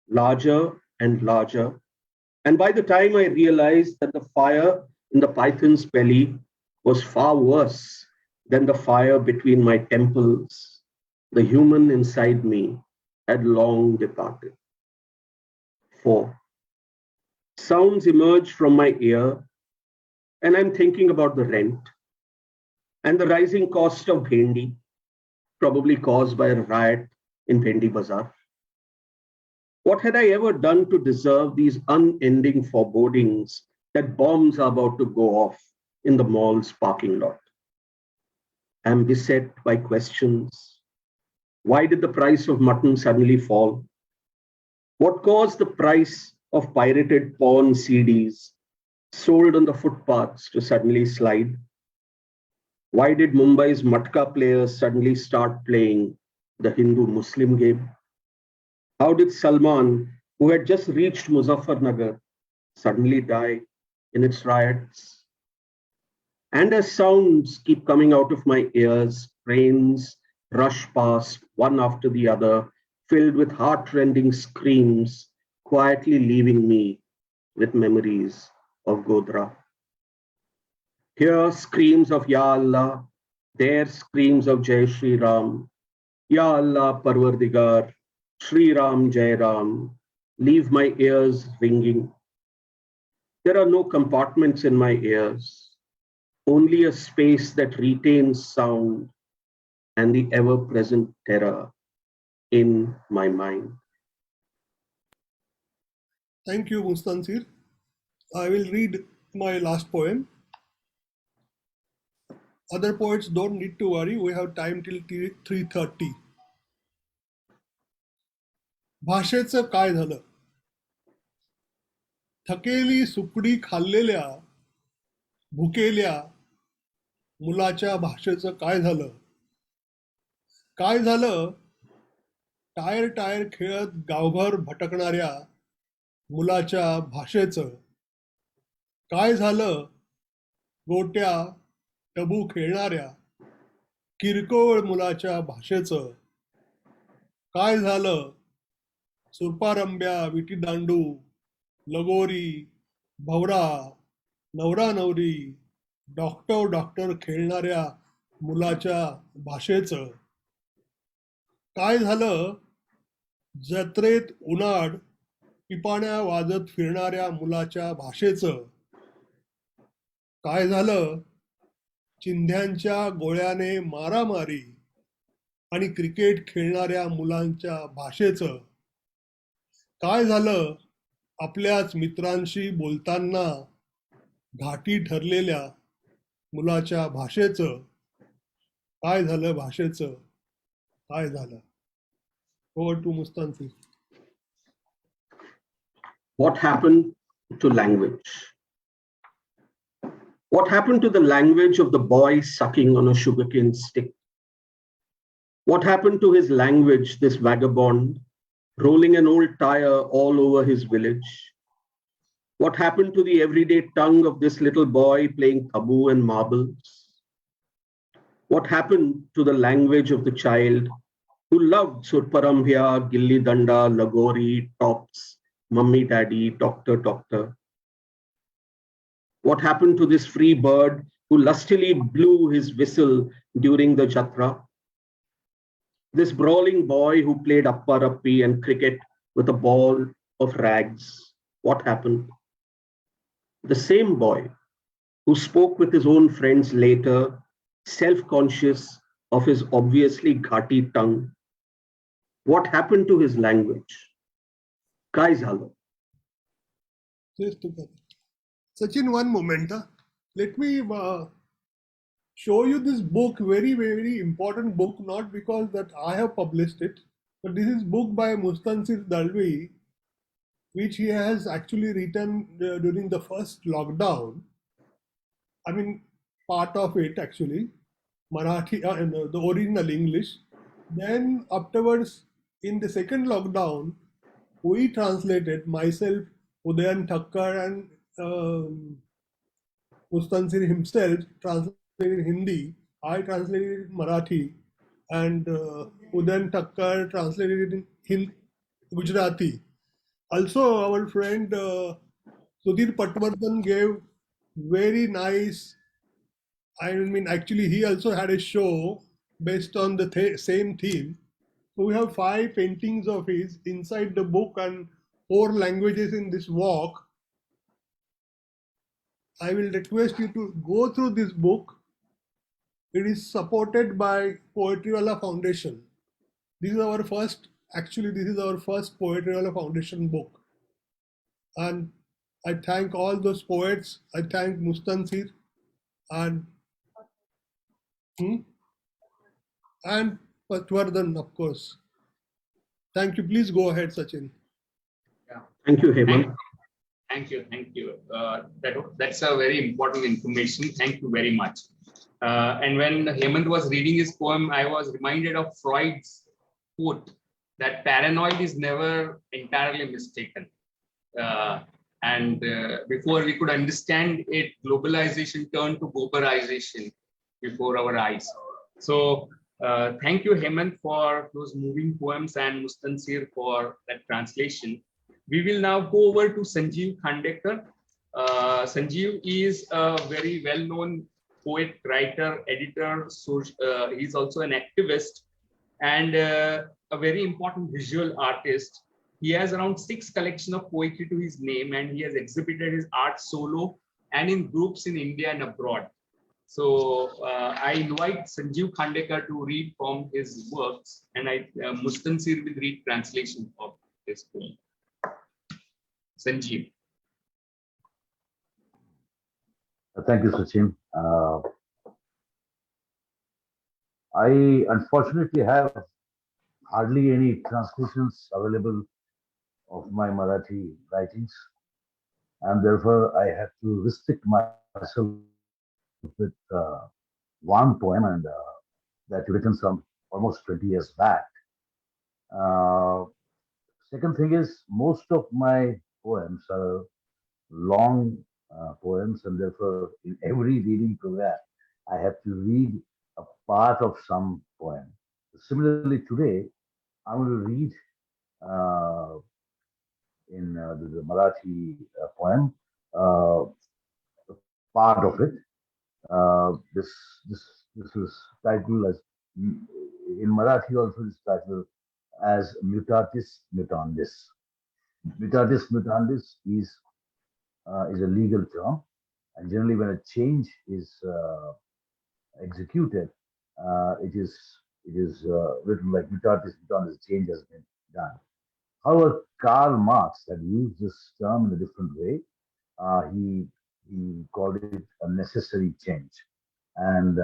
larger and larger. And by the time I realized that the fire in the python's belly was far worse than the fire between my temples, the human inside me had long departed. 4. Sounds emerge from my ear, and I'm thinking about the rent and the rising cost of bhendi, probably caused by a riot in Bhendi Bazaar. What had I ever done to deserve these unending forebodings that bombs are about to go off in the mall's parking lot? I'm beset by questions. Why did the price of mutton suddenly fall? What caused the price of pirated porn CDs sold on the footpaths to suddenly slide? Why did Mumbai's matka players suddenly start playing the Hindu-Muslim game? How did Salman, who had just reached Muzaffarnagar, suddenly die in its riots? And as sounds keep coming out of my ears, trains rush past one after the other, filled with heart-rending screams, quietly leaving me with memories of Godhra. Here screams of Ya Allah, there screams of Jai Shri Ram, Ya Allah Parvardigar, Shri Ram Jai Ram, leave my ears ringing. There are no compartments in my ears. only a space that retains sound and the ever-present terror in my mind. Thank you, Mustansir. I will read my last poem. Other poets don't need to worry. We have time till 3:30. भाषेचं काय झालं? थकेली सुकडी खाल्लेल्या भुकेल्या मुलाच्या भाषेचं काय झालं? काय झालं? Tyre tyre खेळत गावभर भटकणाऱ्या मुलाच्या भाषेचं काय झालं? गोट्या टबू खेळणाऱ्या किरकोळ मुलाच्या भाषेचं काय झालं? सुरपारंब्या विटीदांडू लगोरी भवरा नवरा नवरी डॉक्टर खेळणाऱ्या मुलाच्या भाषेचं काय झालं? जत्रेत उन्हाळ पिपाण्या वाजत फिरणाऱ्या मुलाच्या भाषेचं काय झालं? चिंध्यांच्या गोळ्याने मारामारी आणि क्रिकेट खेळणाऱ्या मुलांच्या भाषेचं काय झालं? आपल्याच मित्रांशी बोलताना घाटी ठरलेल्या मुलाच्या भाषेचं काय झालं? भाषेचं काय झालं? Over to Mustansir. What happened to language? What happened to the language of the boy sucking on a sugarcane stick? What happened to his language, this vagabond, rolling an old tire all over his village? What happened to the everyday tongue of this little boy playing taboo and marbles? What happened to the language of the child who loved Surparambhya, Gilli Danda, Lagori, Tops, Mummy, Daddy, Doctor? What happened to this free bird who lustily blew his whistle during the jatra? This brawling boy who played appa-rappi and cricket with a ball of rags? What happened? The same boy who spoke with his own friends later, self-conscious of his obviously ghati tongue. What happened to his language? Kai zalo? Sachin, one moment. Let me show you this book, very, very important book, not because that I have published it, but this is book by Mustansir Dalvi, which he has actually written during the first lockdown. I mean, part of it actually, Marathi, the original English. Then afterwards, in the second lockdown, we translated, myself, Udayan Thakkar and Mustansir himself translated in Hindi, I translated in Marathi, and Udayan Thakkar translated in Gujarati. Also, our friend Sudhir Patwardhan gave very nice, I mean, actually he also had a show based on the same theme. So we have 5 paintings of his inside the book and 4 languages in this walk. I will request you to go through this book. It is supported by Poetry Foundation. This is our first Poetry Foundation book. And I thank all those poets. I thank Mustansir and Patwardhan, of course. Thank you. Please go ahead, Sachin. Yeah. Thank you, Hemant. Thank you. That's a very important information. Thank you very much. And when Hemant was reading his poem, I was reminded of Freud's quote that paranoid is never entirely mistaken. And before we could understand it, globalization turned to Goberization before our eyes. So thank you, Hemant, for those moving poems and Mustansir for that translation. We will now go over to Sanjeev Khandekar. Sanjeev is a very well-known poet, writer, editor. So he's also an activist and a very important visual artist. He has around 6 collections of poetry to his name, and he has exhibited his art solo and in groups in India and abroad. So I invite Sanjeev Khandekar to read from his works, and Mustansir will read translation of his poem. Sanjeev. Thank you, Sachin. I unfortunately have hardly any translations available of my Marathi writings, and therefore I have to restrict myself with one poem, and that written some almost 20 years back. Uh, Second thing is, most of my poems are long poems, and therefore, in every reading program, I have to read a part of some poem. Similarly, today, I'm going to read uh, in the Marathi poem part of it. This this is titled as in Marathi also is titled as Mutatis Mutandis. Mutatis Mutandis is a legal term, and generally when a change is executed, it is written like Mutatis Mutandis, change has been done. However, Karl Marx had used this term in a different way. He called it a necessary change, and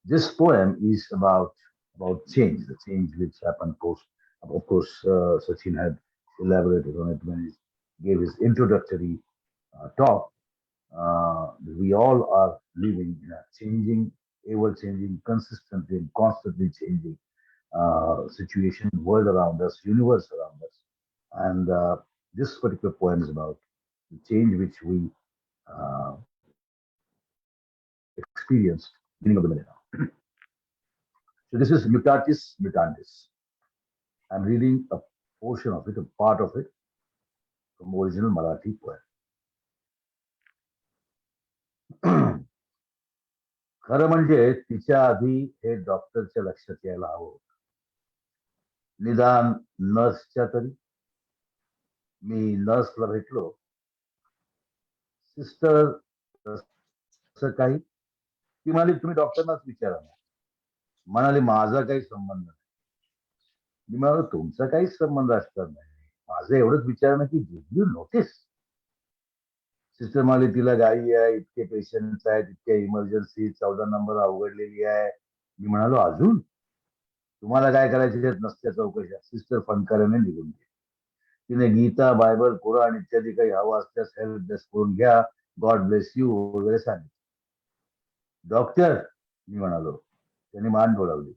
this poem is about change, the change which happened post. Of course, Sachin had elaborated on it when he gave his introductory talk. We all are living in a changing, ever changing, consistently and constantly changing situation, world around us, universe around us. And this particular poem is about the change which we uh, experienced beginning of the millennium. So this is Mutatis Mutandis. I'm reading a portion of it, a part of it from original Marathi poem. खरं म्हणजे तिच्या आधी हे डॉक्टरच्या लक्षात यायला हवं होतं. निदान नर्सच्या तरी. मी नर्सला भेटलो. सिस्टर असं काही. ती म्हणाली तुम्ही डॉक्टरनाच विचारा ना. म्हणाली माझा काही संबंध नाही. मी म्हणालो तुमचा काहीच संबंध असणार नाही. माझं एवढंच विचारणं की डिड यू नोटीस. सिस्टर म्हणाली तिला गाई आहे, इतके पेशंट्स आहेत, इतक्या इमर्जन्सी, 14 नंबर अवघडलेली आहे. मी म्हणालो अजून तुम्हाला काय करायचे नसत्या चौकशा. सिस्टर फनकाराने निघून गेली. तिने गीता, बायबल, कुराण इत्यादी काही हवं असल्यास हेल्प डेस्क करून घ्या, गॉड ब्लेस यू वगैरे सांगितलं. डॉक्टर मी म्हणालो. त्यांनी मान डोलावली.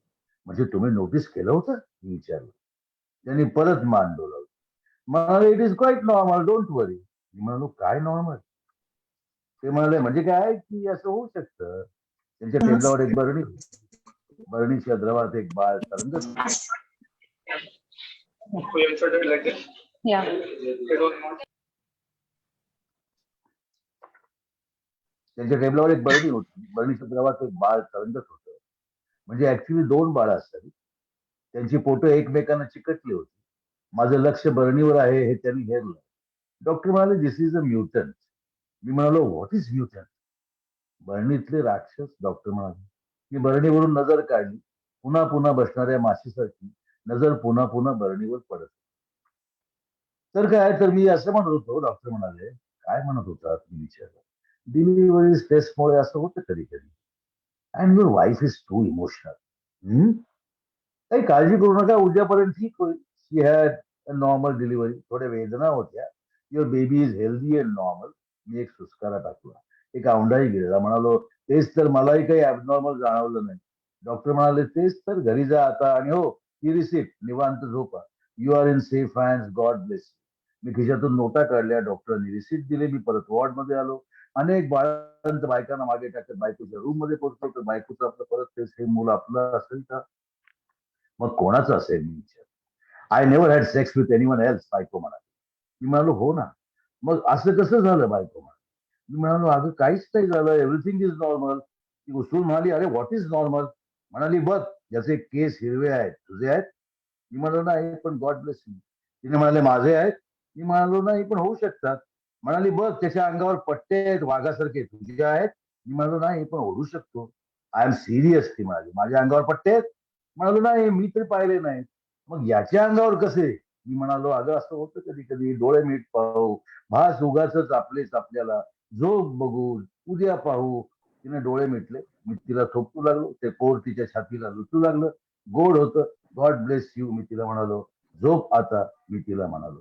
म्हणजे तुम्ही नोटीस केलं होतं मी विचारलं. त्यांनी परत मान डोलावली. म्हणाले it is quite normal, don't worry. मी म्हणालो काय नॉर्मल. ते म्हणाले म्हणजे काय की असं होऊ शकतं. त्यांच्या टेबलावर एक बरणी, बरणीच्या द्रवात एक बाळ तरंगत. त्यांच्या टेबलावर एक बरणी होती. बरणीच्या द्रवात एक बाळ तरंगत होतं. म्हणजे ऍक्च्युली 2 बाळं असावी. त्यांची पोटं एकमेकांना चिकटली होती. माझं लक्ष बरणीवर आहे हे त्यांनी हेरलं. डॉक्टर म्हणाले दिस इज अ म्युटंट. मी म्हणालो व्हॉट इज म्युटंट. बरणीतले राक्षस. डॉक्टर म्हणाले. मी बरणीवरून नजर काढली. पुन्हा पुन्हा बसणाऱ्या माशीसारखी नजर पुन्हा पुन्हा बरणीवर पडत. तर काय तर मी असं म्हणत होतो. डॉक्टर म्हणाले काय म्हणत होता तुम्ही विचारलं. डिलिव्हरी स्ट्रेसमुळे असं होतं कधी कधी. And your wife is too emotional. काही काळजी करू नका, उद्यापर्यंत ठीक होईल. She had normal delivery. थोड्या वेदना होत्या. Your baby is healthy and normal. मी एक सुस्कारा टाकला. एक औंढाही गिळला. म्हणालो तेच तर मलाही काही ॲबनॉर्मल जाणवलं नाही. डॉक्टर म्हणाले तेच तर घरी जा आता आणि हो ही रिसिप्ट निवांत झोपा. You are in safe hands, God bless. मी खिशातून नोटा काढल्या. डॉक्टरांनी रिसिप्ट दिली. मी परत वॉर्डमध्ये आलो. अनेक बाळांच्या बायकांना मागे टाकत बायकोच्या रूम मध्ये पोहोचलो. तर बायकोचं आपलं परत तेच हे मूल आपलं असेल का. मग कोणाचं असेल मी विचार. I never had sex with anyone else. बायको म्हणाली. मी म्हणालो हो ना. मग असं कसं झालं. बायको म्हणाली. मी म्हणालो अगं काहीच नाही झालं. Everything is normal. ती उचलून म्हणाली अरे व्हॉट इज नॉर्मल. म्हणाली बघ ज्याचे केस हिरवे आहेत तुझे आहेत. मी म्हणालो नाही पण गॉड ब्लेस मी. तिने म्हणाले माझे आहेत. मी म्हणालो नाही पण होऊ शकतात. म्हणाली बघ त्याच्या अंगावर पट्टे आहेत वाघासारखे तुझे आहेत. मी म्हणालो नाही पण ओढू शकतो. I am serious. ती माझ्या अंगावर पट्टे आहेत. म्हणालो नाही मी तरी पाहिले नाहीत. मग याच्या अंगावर कसे? मी म्हणालो अगं असं होतं कधी कधी, डोळे मीठ पाहू, भास उगाच आपलेच आपल्याला, झोप बघून उद्या पाहू. तिने डोळे मिटले. मी तिला थोपटू लागलो. ते पोर तिच्या छातीला लुटू लागलं. गोड होतं. गॉड ब्लेस यू मी तिला म्हणालो. झोप आता मी तिला म्हणालो.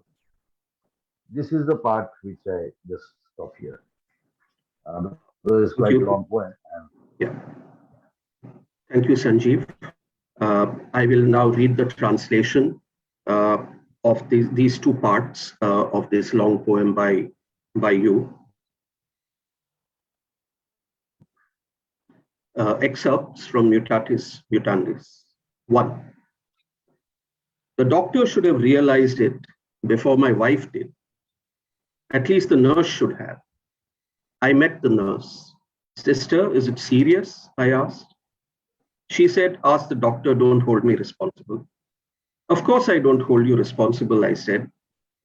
This is the part which I just stop here. It's quite a long point. Yeah. Thank you, Sanjeev. I will now read the translation of these two parts of this long poem by you. Excerpts from Mutatis Mutandis. 1. The doctor should have realized it before my wife did. At least the nurse should have. I met the nurse. Sister, is it serious? I asked. She said, ask the doctor, don't hold me responsible. Of course I don't hold you responsible, I said.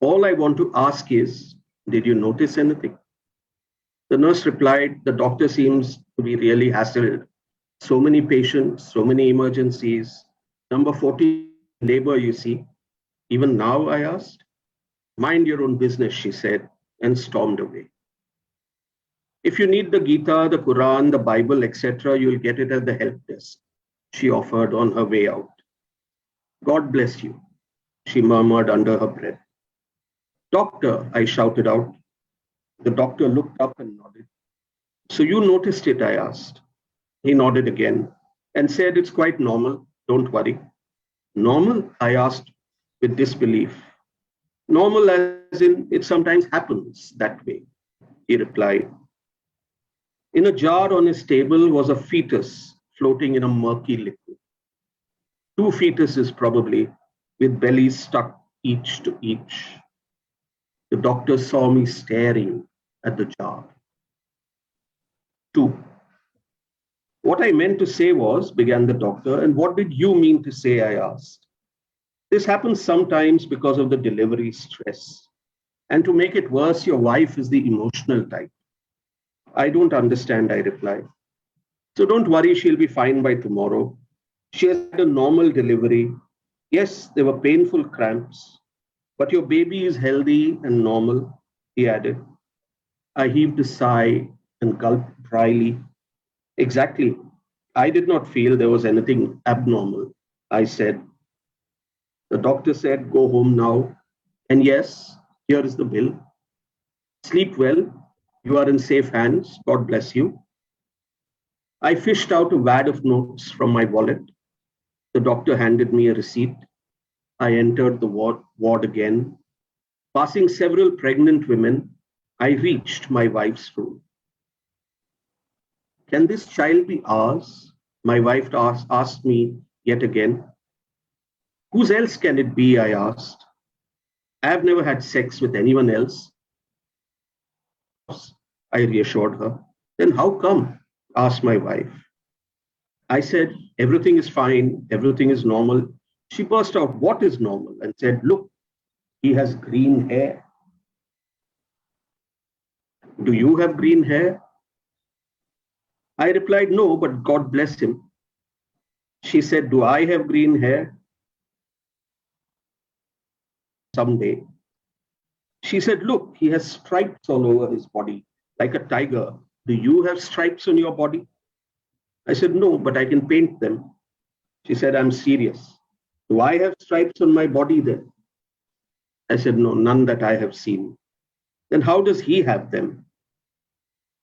All I want to ask is, did you notice anything? The nurse replied, the doctor seems to be really hassled. So many patients, so many emergencies. Number 40, labor, you see. Even now, I asked. Mind your own business, she said, and stormed away. If you need the Gita, the Quran, the Bible, etc., you'll get it at the help desk, she offered on her way out. God bless you, she murmured under her breath. Doctor, I shouted out. The doctor looked up and nodded. So you noticed it, I asked. He nodded again and said, it's quite normal, don't worry. Normal? I asked with disbelief. Normal as in it sometimes happens that way, he replied. In a jar on his table was a fetus floating in a murky liquid. 2 fetuses probably, with bellies stuck each to each. The doctor saw me staring at the jar. 2. What I meant to say was, began the doctor, and what did you mean to say, I asked. This happens sometimes because of the delivery stress. And to make it worse, your wife is the emotional type. I don't understand, I replied. So don't worry, she'll be fine by tomorrow. She has had a normal delivery. Yes, there were painful cramps, but your baby is healthy and normal, he added. I heaved a sigh and gulped dryly. Exactly. I did not feel there was anything abnormal, I said. The doctor said, go home now. And yes, here is the bill. Sleep well. You are in safe hands. God bless you. I fished out a wad of notes from my wallet. The doctor handed me a receipt. I entered the ward again. Passing several pregnant women, I reached my wife's room. Can this child be ours? My wife asked me yet again. Whose else can it be? I asked. I have never had sex with anyone else. I reassured her. Then how come? Asked my wife. I said, everything is fine, everything is normal. She burst out, what is normal? And said, look, he has green hair. Do you have green hair? I replied, no, but God bless him. She said, do I have green hair? Someday. She said, look, he has stripes all over his body, like a tiger. Do you have stripes on your body? I said, no, but I can paint them. She said, I'm serious. Do I have stripes on my body then? I said, no, none that I have seen. Then how does he have them?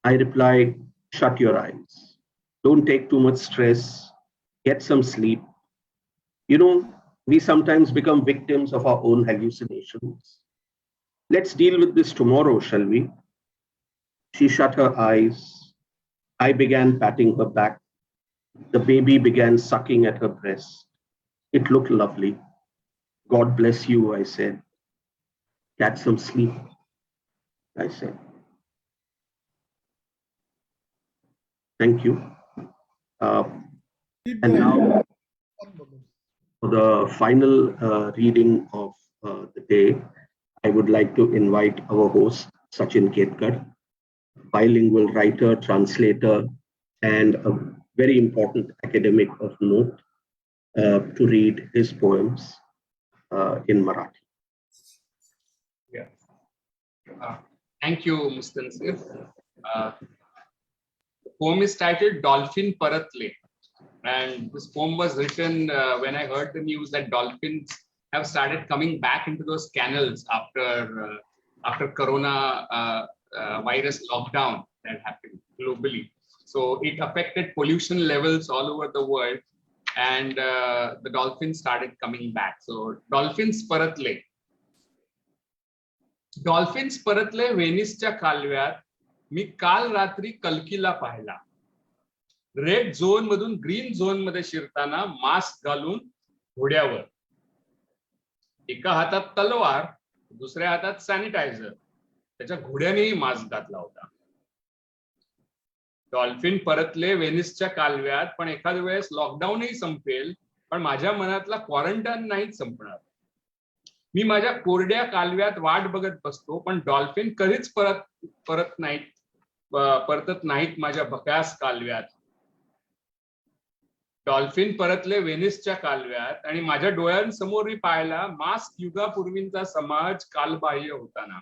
I replied, shut your eyes. Don't take too much stress. Get some sleep. You know, we sometimes become victims of our own hallucinations. Let's deal with this tomorrow, shall we? She shut her eyes. I began patting her back. The baby began sucking at her breast. It looked lovely. God bless you, I said. Get some sleep, I said. Thank you. And now, for the final reading of the day, I would like to invite our host, Sachin Ketkar. bilingual writer, translator, and a very important academic of note, to read his poems in Marathi. Yeah. Thank you, Mustansir. The poem is titled Dolphin Paratle. And this poem was written when I heard the news that dolphins have started coming back into those canals after Corona virus lockdown that happened globally. So it affected pollution levels all over the world, and the dolphins started coming back. So dolphins paratle. Dolphins परतले व्हेनिसच्या कालव्यात, मी काल रात्री कल्कीला पाहिला. Red zone मधून green zone मध्ये शिरताना mask घालून घोड्यावर, एका हातात तलवार, दुसऱ्या हातात सॅनिटायझर. त्याच्या घोड्यानेही मास्क घातला होता. डॉल्फिन परतले व्हेनिसच्या कालव्यात, पण एखाद्या वेळेस लॉकडाऊनही संपेल, पण माझ्या मनातला क्वारंटाईन नाहीच संपणार. मी माझ्या कोरड्या कालव्यात वाट बघत बसतो, पण डॉल्फिन कधीच परतत नाहीत माझ्या भकास कालव्यात. डॉल्फिन परतले व्हेनिसच्या कालव्यात, आणि माझ्या डोळ्यांसमोर मी पाहिला मास्क युगापूर्वींचा समाज कालबाह्य होताना.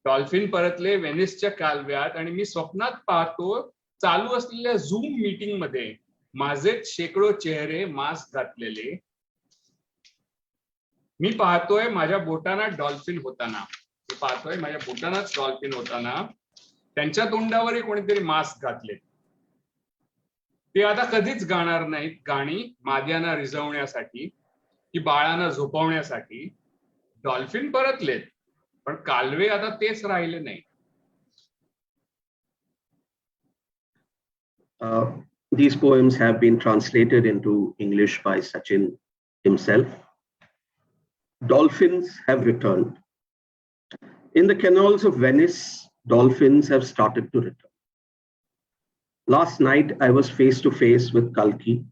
डॉल्फिन परतले व्हेनिसच्या कालव्यात, आणि मी स्वप्नात पाहतो चालू असलेल्या झूम मीटिंग मध्ये माझेच शेकडो चेहरे मास्क घातलेले. मी पाहतोय माझ्या बोटांना डॉल्फिन होताना. मी पाहतोय माझ्या बोटांनाच डॉल्फिन होताना. त्यांच्या तोंडावरही कोणीतरी मास्क घातले. ते आता कधीच गाणार नाहीत गाणी माद्यांना रिझवण्यासाठी की बाळांना झोपवण्यासाठी. डॉल्फिन परतलेत, पण कालवे आता तेच राहिले नाही. These poems have been translated into English by Sachin himself. Dolphins have returned. In the canals of Venice, dolphins have started to return. Last night, I was face to face with Kalki.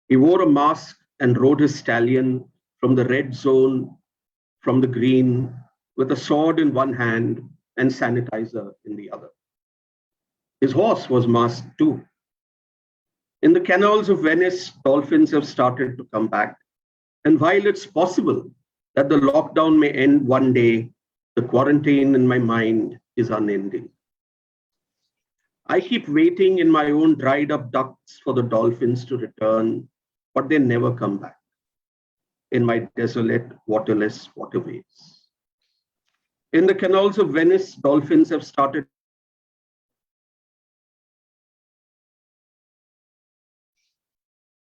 He wore a mask and rode his stallion from the red zone, from the green, with a sword in one hand and sanitizer in the other. His horse was masked too. In the canals of Venice, dolphins have started to come back. And while it's possible that the lockdown may end one day, the quarantine in my mind is unending. I keep waiting in my own dried up ducts for the dolphins to return, but they never come back in my desolate, waterless waterways. In the canals of Venice, dolphins have started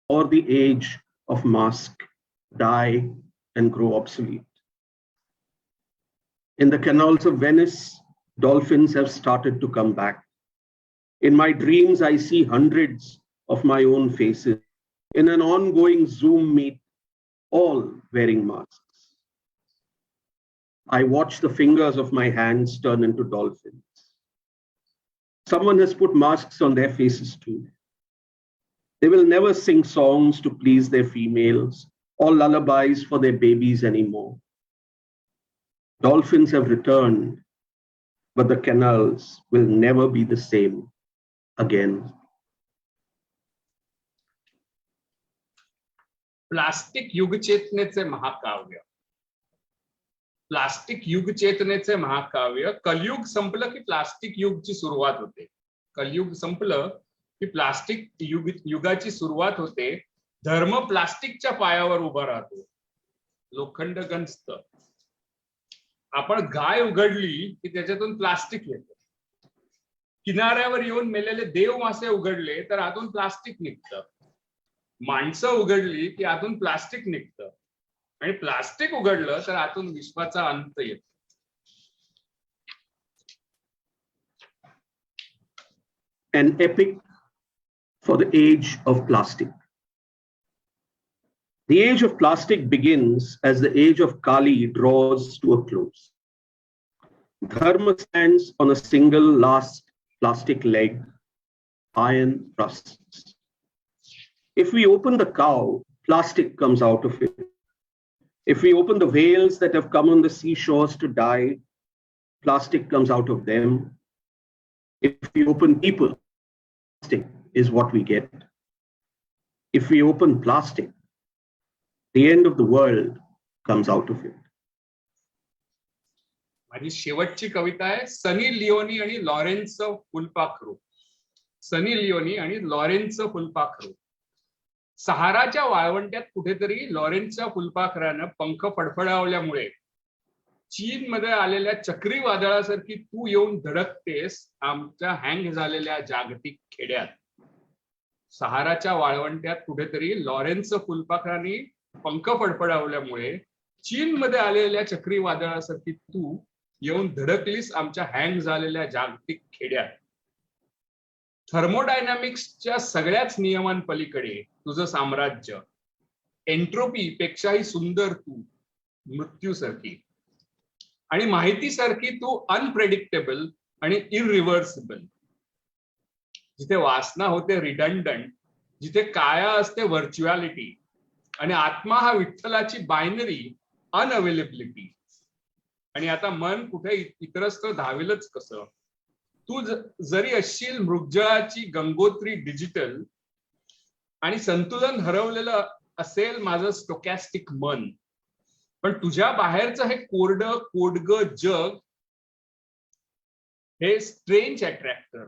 or the age of mask die and grow obsolete. In the canals of Venice, dolphins have started to come back. In my dreams, I see hundreds of my own faces in an ongoing Zoom meet, all wearing masks. I watch the fingers of my hands turn into dolphins. Someone has put masks on their faces too. They will never sing songs to please their females or lullabies for their babies anymore. Dolphins have returned, but the canals will never be the same again. Plastic युगचेतनेचे महाकाव्य. Plastic युगचेतनेचे महाकाव्य. कलयुग संपलं की plastic युगची सुरुवात होते. कलयुग संपलं की प्लास्टिक युगाची सुरुवात होते. धर्म प्लास्टिकच्या पायावर उभा राहतो. लोखंड गंजत. आपण गाय उघडली की त्याच्यातून प्लास्टिक येतं. किनाऱ्यावर येऊन मेलेले देव मासे उघडले तर आतून प्लास्टिक निघतं. माणसं उघडली की आतून प्लास्टिक निघतं. आणि प्लास्टिक उघडलं तर आतून विश्वाचा अंत येतो. An epic for the age of plastic. The age of plastic begins as the age of Kali draws to a close. Dharma stands on a single last plastic leg, iron rusts. If we open the cow, plastic comes out of it. If we open the whales that have come on the seashores to die, plastic comes out of them. If we open people, plastic is what we get. If we open plastic, the end of the world comes out of it. माझी शेवटची कविता आहे Sunny Leone आणि Lawrence फुलपाखरू. Sunny Leone आणि Lawrence फुलपाखरू. सहाराच्या वाळवंट्यात कुठेतरी लॉरेन्सच्या फुलपाखरानं पंख फडफडावल्यामुळे चीनमध्ये आलेल्या चक्रीवादळासारखी तू येऊन धडकतेस आमच्या हँग झालेल्या जागतिक खेड्यात. सहाराच्या वाळवंट्यात कुठेतरी लॉरेन्स फुलपाखरांनी पंख फडफडावल्यामुळे चीनमध्ये आलेल्या चक्रीवादळासारखी तू येऊन धडकलीस आमच्या हँग झालेल्या जागतिक खेड्यात. थर्मोडायनामिक्सच्या सगळ्याच नियमांपलीकडे तुझं साम्राज्य. एंट्रोपी पेक्षाही सुंदर तू मृत्यूसारखी. आणि माहितीसारखी तू अनप्रेडिक्टेबल आणि इरिव्हर्सिबल. जिथे वासना होते रिडंडंट, जिथे काया असते व्हर्च्युअलिटी, आणि आत्मा हा विठ्ठलाची बायनरी अनअवेलेबिलिटी. आणि आता मन कुठे इतरत्र धावेलच कसं. तू जरी असशील मृगजळाची गंगोत्री डिजिटल, आणि संतुलन हरवलेलं असेल माझं स्टोकॅस्टिक मन, पण तुझ्या बाहेरचं हे कोडग जग हे स्ट्रेंज अट्रॅक्टर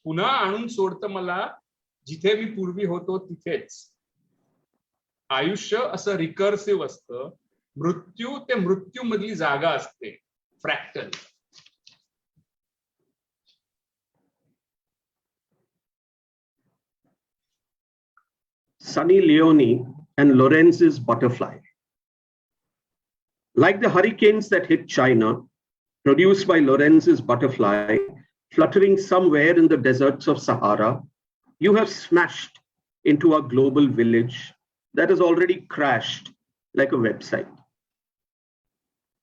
पुन्हा आणून सोडतं मला जिथे मी पूर्वी होतो तिथेच. आयुष्य असं रिकर्सिव्ह असतं. मृत्यू ते मृत्यू मधली जागा असते, fractal. Sunny Leone and Lorenz's butterfly. Like the hurricanes that hit China, produced by Lorenz's butterfly, fluttering somewhere in the deserts of Sahara, you have smashed into a global village that has already crashed like a website.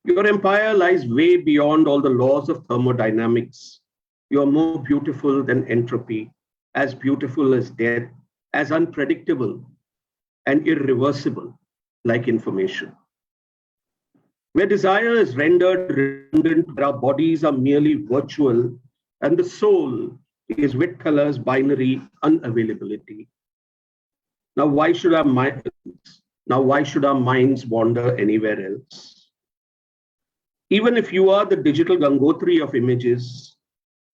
Your empire lies way beyond all the laws of thermodynamics. You are more beautiful than entropy, as beautiful as death, as unpredictable and irreversible like information. Where desire is rendered redundant, where our bodies are merely virtual, and the soul is Whitcolor's binary unavailability. Now why should our minds wander anywhere else? Even if you are the digital Gangotri of images,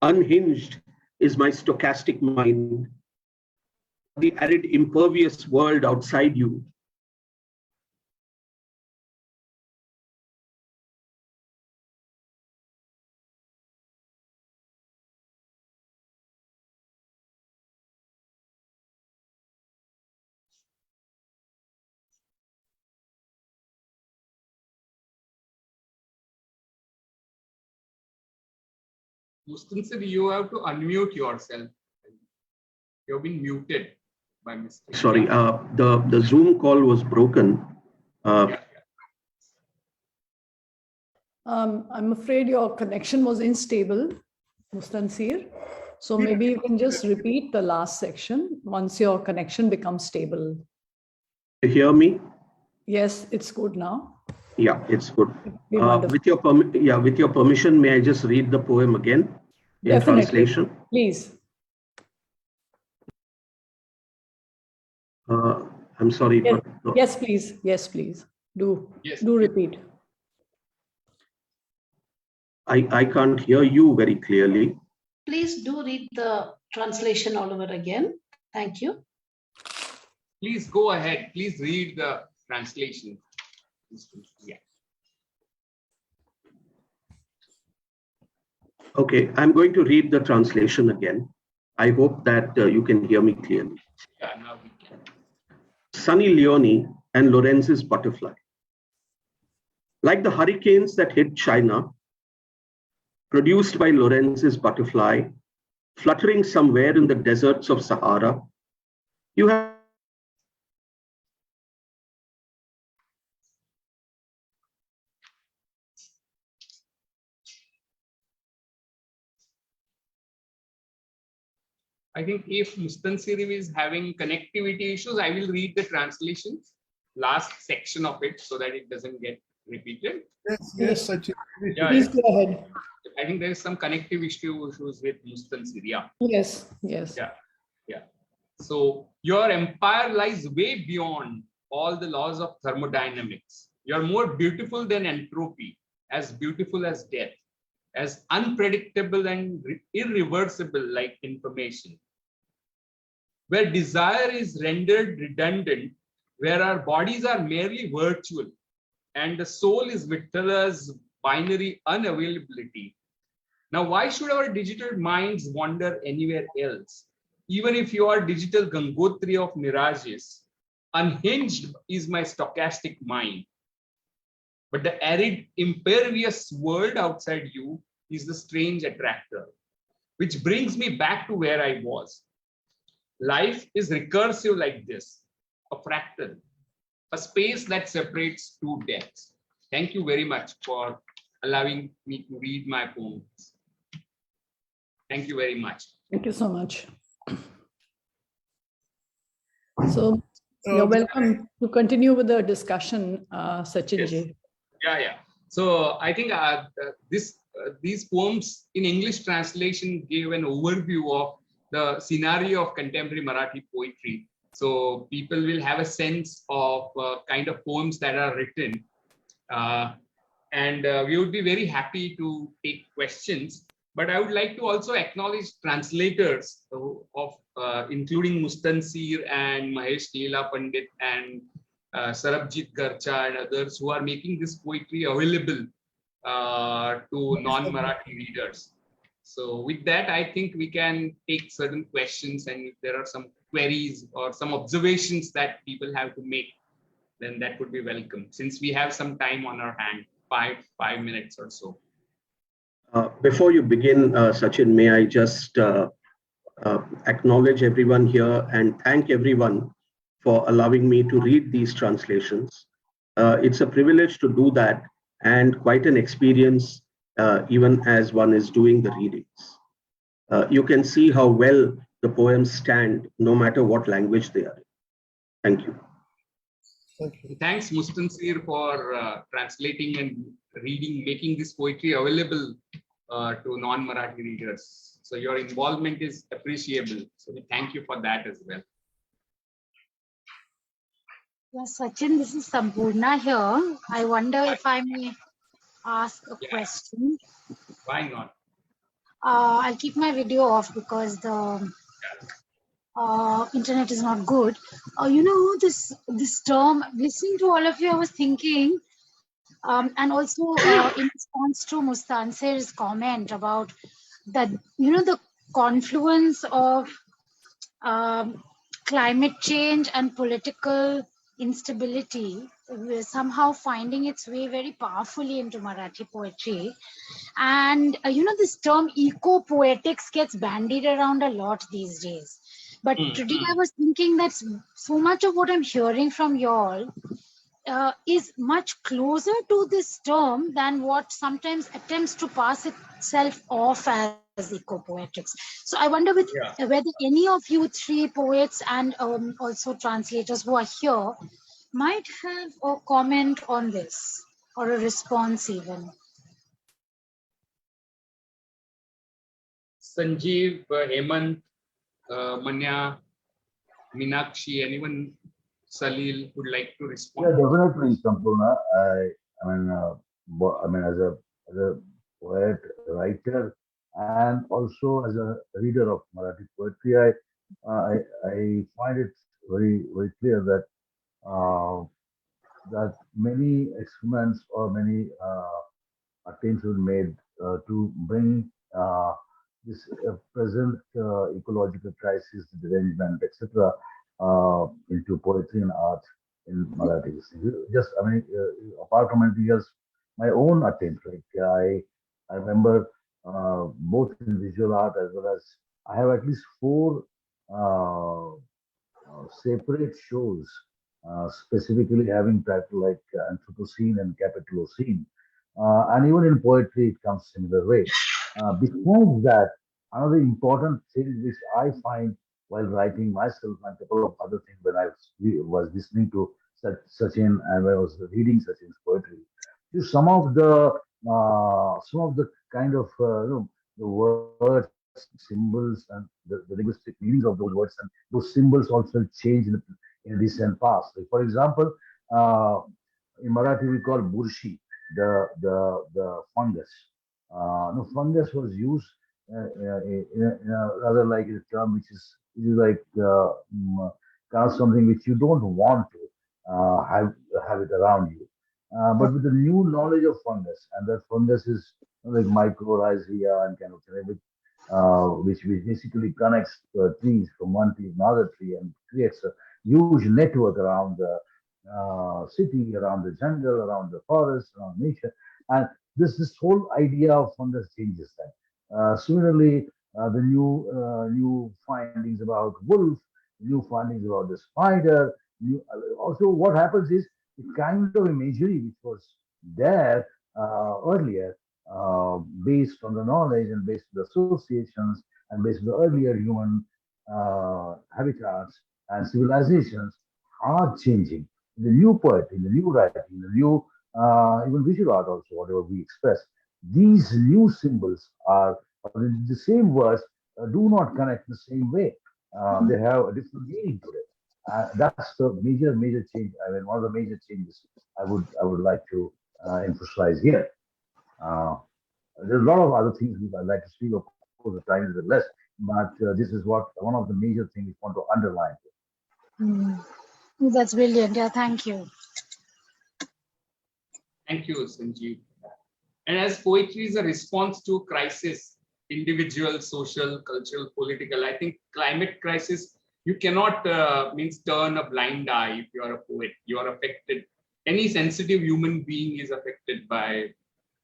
unhinged is my stochastic mind, the arid, impervious world outside you. Mustansir, you have to unmute yourself. You've been muted by mistake. Sorry, the Zoom call was broken. I'm afraid your connection was unstable, Mustansir. So maybe you can just repeat the last section once your connection becomes stable. You hear me? Yes, it's good now. Yeah, it's good. With your permission, may I just read the poem again in Definitely. translation? Please. I'm sorry. Yes, but, yes, please. Yes, please. Do repeat. I can't hear you very clearly. Please do read the translation all over again. Thank you. Please go ahead. Please read the translation. Yeah. Okay, I'm going to read the translation again. I hope that you can hear me clearly. Yeah, now we can. Sunny Leone and Lorenz's butterfly. Like the hurricanes that hit China, produced by Lorenz's butterfly, fluttering somewhere in the deserts of Sahara, you have I think if Mustansir is having connectivity issues, I will read the translation, last section of it, so that it doesn't get repeated? Yes, Sachin. Yeah, Please go ahead. I think there is some connective issues with Mustansir. Yeah. Yes, yes. Yeah. Yeah. So your empire lies way beyond all the laws of thermodynamics. You're more beautiful than entropy, as beautiful as death, as unpredictable and irreversible like information. Where desire is rendered redundant, where our bodies are merely virtual, and the soul is Vittala's binary unavailability. Now, why should our digital minds wander anywhere else? Even if you are digital Gangotri of mirages, unhinged is my stochastic mind. But the arid, impervious world outside you is the strange attractor, which brings me back to where I was. Life is recursive like this, a fractal, a space that separates two depths. Thank you very much for allowing me to read my poems. Thank you very much. Thank you so much. So you're welcome to continue with the discussion, Sachin Yes. ji. Yeah. So I think these poems in English translation gave an overview of the scenario of contemporary Marathi poetry. So people will have a sense of kind of poems that are written. And we would be very happy to take questions. But I would like to also acknowledge translators of including Mustansir and Mahesh Leela Pandit and Sarabjit Garcha and others who are making this poetry available to non-Marathi readers. So with that, I think we can take certain questions, and if there are some queries or some observations that people have to make, then that would be welcome, since we have some time on our hand, five minutes or so. Before you begin, Sachin, may I just acknowledge everyone here and thank everyone for allowing me to read these translations. It's a privilege to do that and quite an experience even as one is doing the readings. You can see how well the poems stand no matter what language they are in. Thank you. Thanks, Mustansir, for translating and reading, making this poetry available to non-Marathi readers. So your involvement is appreciable. So we thank you for that as well. Yes, Sachin, this is Sampurna here. I wonder if I may ask a question. Why not? I'll keep my video off because the internet is not good. This term, listening to all of you, I was thinking, and also in response to Mustansir's comment about that, the confluence of climate change and political instability somehow finding its way very powerfully into Marathi poetry. And, this term eco-poetics gets bandied around a lot these days. But today I was thinking that so much of what I'm hearing from y'all is much closer to this term than what sometimes attempts to pass itself off as eco-poetics. So I wonder whether any of you three poets and also translators who are here might have a comment on this or a response even. Sanjeev, Hemant, Manya, Meenakshi, anyone, Salil would like to respond? Yeah, definitely, Sampurna. I mean, as a poet, writer, and also as a reader of Marathi poetry, I find it very very clear that that many experiments or many attempts were made to bring this present ecological crisis, derangement, etc., into poetry and art in Marathi. Just, apart from anything else, my own attempt, I remember both in visual art as well as I have at least four separate shows, specifically having title like Anthropocene and Capitalocene. And even in poetry, it comes similar way. Besides that, another important thing which I find while writing myself and a couple of other things when I was listening to Sachin and when I was reading Sachin's poetry, some of the kind of the words, symbols, and the linguistic meanings of those words, and those symbols also change in recent past. Like for example, uh, in Marathi we call burshi the fungus. No, fungus was used in a rather like a term which is like kind of something which you don't want to have it around you. But with the new knowledge of fungus, and that fungus is like mycorrhizae and kind of thing, which basically connects trees from one tree to another tree and creates a huge network around the city, around the jungle, around the forest, around nature. And this whole idea of fungus changes that. Similarly, the new findings about wolf, new findings about the spider. Also, what happens is the kind of imagery which was there earlier, based on the knowledge and based on the associations and based on the earlier human habitats and civilizations, are changing. In the new poetry, in the new writing, in the new even visual art also, whatever we express, these new symbols are the same words do not connect the same way. They have a different meaning to it. That's the major change. I mean, one of the major changes I would like to emphasize here. Uh, there's a lot of other things which I'd like to speak. Of course, the time is a bit less, but this is what one of the major things we want to underline. Mm. That's brilliant. Yeah, thank you. Thank you, Sanjeev. And as poetry is a response to crisis, individual, social, cultural, political, I think climate crisis, you cannot means turn a blind eye if you are a poet. You are affected. Any sensitive human being is affected by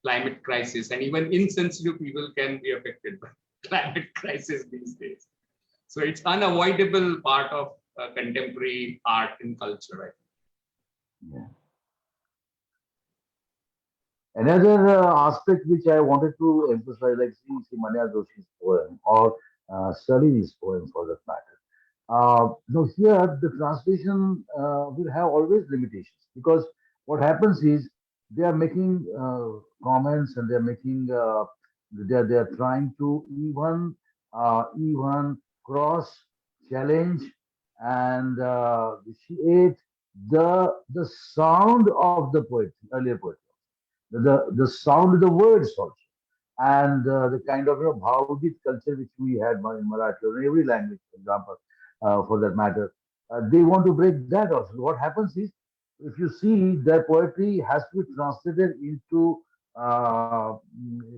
climate crisis, and even insensitive people can be affected by climate crisis these days. So it's unavoidable part of contemporary art and culture, right? Yeah. Another aspect which I wanted to emphasize, like see Manya Joshi's poem or Salini's poem for that matter. Now here the translation will have always limitations because what happens is they are making comments and they're making they're trying to even cross challenge and vitiate the sound of the poetry, earlier poetry, the sound of the words also, and the kind of Bhavgit culture which we had in Marathi or in every language, for example, for that matter. They want to break that also. What happens is, if you see, their poetry has to be translated into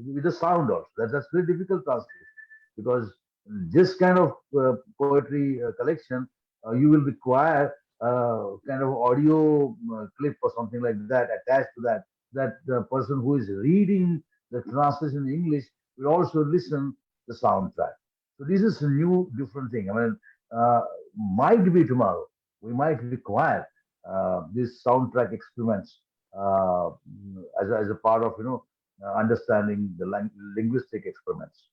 with the sound also. That's very difficult translation because this kind of poetry collection, you will require kind of audio clip or something like that attached to that. That the person who is reading the translation in English will also listen the soundtrack. So this is a new different thing. I mean, uh, might be tomorrow we might require these soundtrack experiments as a part of understanding the linguistic experiments.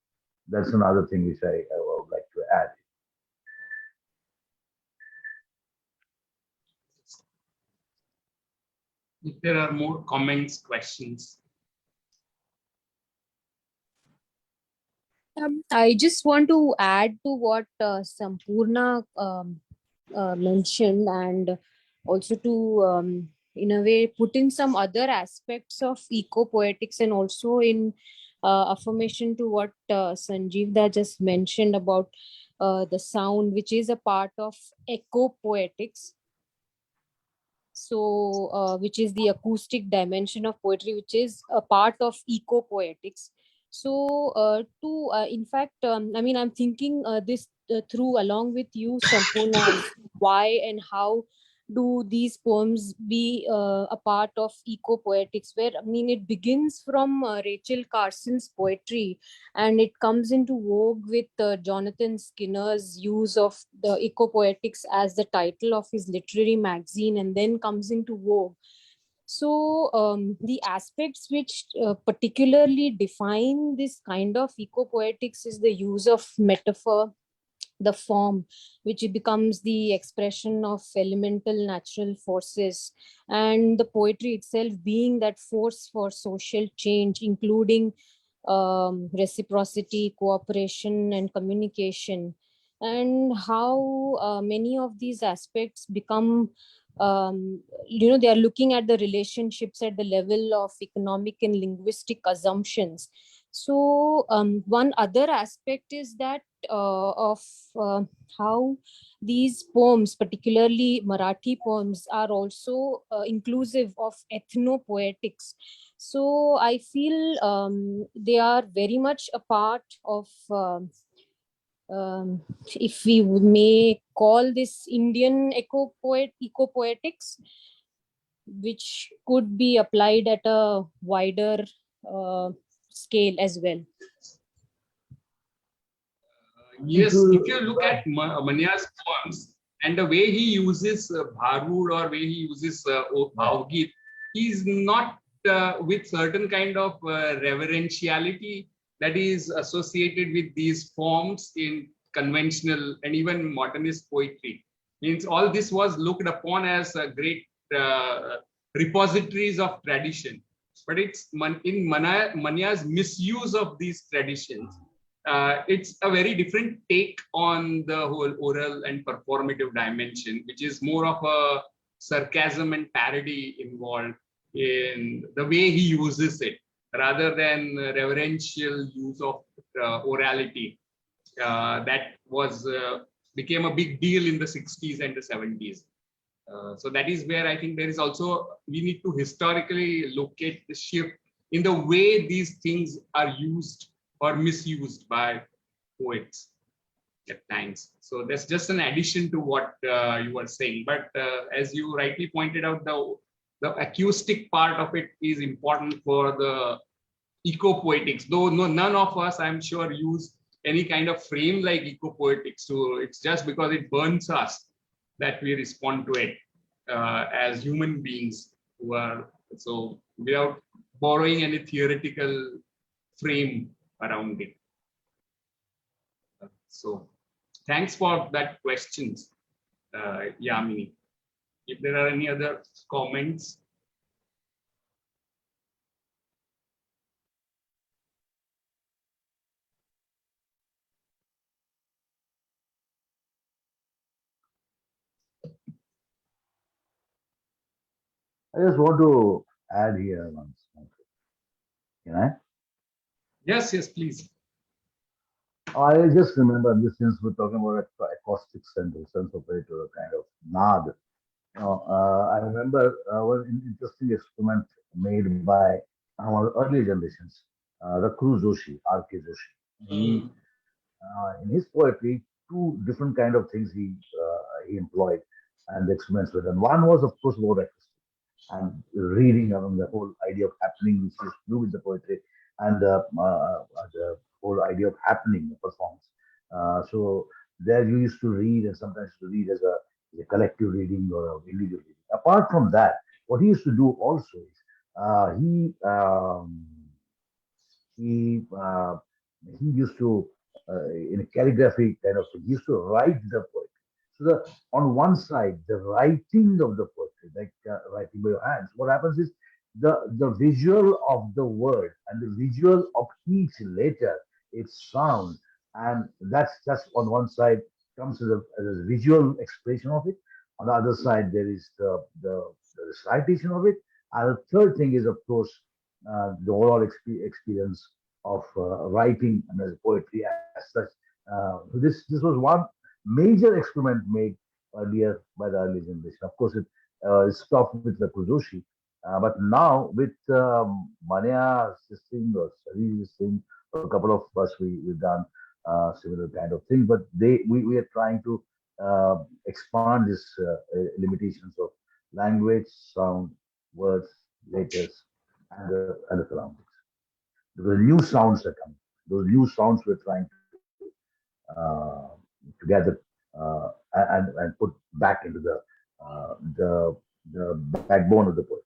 That's another thing which I would like to add. If there are more comments, questions. I just want to add to what Sampurna mentioned, and also to, in a way, put in some other aspects of eco-poetics, and also in affirmation to what Sanjeevda just mentioned about the sound, which is a part of eco-poetics. So, which is the acoustic dimension of poetry, which is a part of eco-poetics. So, in fact, I mean, I'm thinking this through along with you, Sampurna, why and how do these poems be a part of eco-poetics, where, I mean, it begins from Rachel Carson's poetry, and it comes into vogue with Jonathan Skinner's use of the eco-poetics as the title of his literary magazine, and then comes into vogue. So the aspects which particularly define this kind of eco-poetics is the use of metaphor, the form, which becomes the expression of elemental natural forces, and the poetry itself being that force for social change, including reciprocity, cooperation, and communication, and how many of these aspects become, they are looking at the relationships at the level of economic and linguistic assumptions. So one other aspect is that of how these poems, particularly Marathi poems, are also inclusive of ethno-poetics. So I feel they are very much a part of, if we may call this Indian eco-poetics, which could be applied at a wider scale as well. Yes, if you look at Mania's poems and the way he uses Bharud or way he uses Avgit, he's not with certain kind of reverentiality that is associated with these forms in conventional and even modernist poetry. Means all this was looked upon as a great repositories of tradition, but it's in Mania's misuse of these traditions. It's a very different take on the whole oral and performative dimension, which is more of a sarcasm and parody involved in the way he uses it, rather than reverential use of orality. That was became a big deal in the 60s and the 70s. So that is where I think there is also, we need to historically look at the shift in the way these things are used or misused by poets at times. So that's just an addition to what you were saying. But as you rightly pointed out, the acoustic part of it is important for the eco-poetics, though none of us, I'm sure, use any kind of frame like eco-poetics. So it's just because it burns us that we respond to it as human beings who are, so without borrowing any theoretical frame around it. So thanks for that questions, Yamini. If there are any other comments. I just want to add here once. Can I? Yes, yes, please. I just remember this, since we're talking about acoustics and the sense of it, or a kind of nad. I remember one interesting experiment made by our early generations, the Kru Joshi, R.K. Joshi. He, in his poetry, two different kind of things he employed and the experiments with. And one was, of course, about acoustic and reading around the whole idea of happening, which is to do with the poetry, and the whole idea of happening, the performance. So there you used to read, and sometimes to read as a collective reading or a individual reading. Apart from that, what he used to do also is he uh, he used to in a calligraphy kind of thing, he used to write the poetry. So on one side, the writing of the poetry, like writing by your hands, what happens is the visual of the word and the visual of each letter, its sound, and that's just on one side comes as a visual expression of it. On the other side, there is the recitation of it, and the third thing is, of course, the overall experience of writing and as poetry as such. This was one major experiment made earlier by the early generation. Of course, it stopped with the Kuzoshi, but now with Manya Singh or Sari Singh, a couple of us we've done similar kind of thing. But we are trying to expand this limitations of language, sound, words, letters, and the surroundings. The new sounds are coming. Those new sounds we're trying to gather and put back into the backbone of the poetry.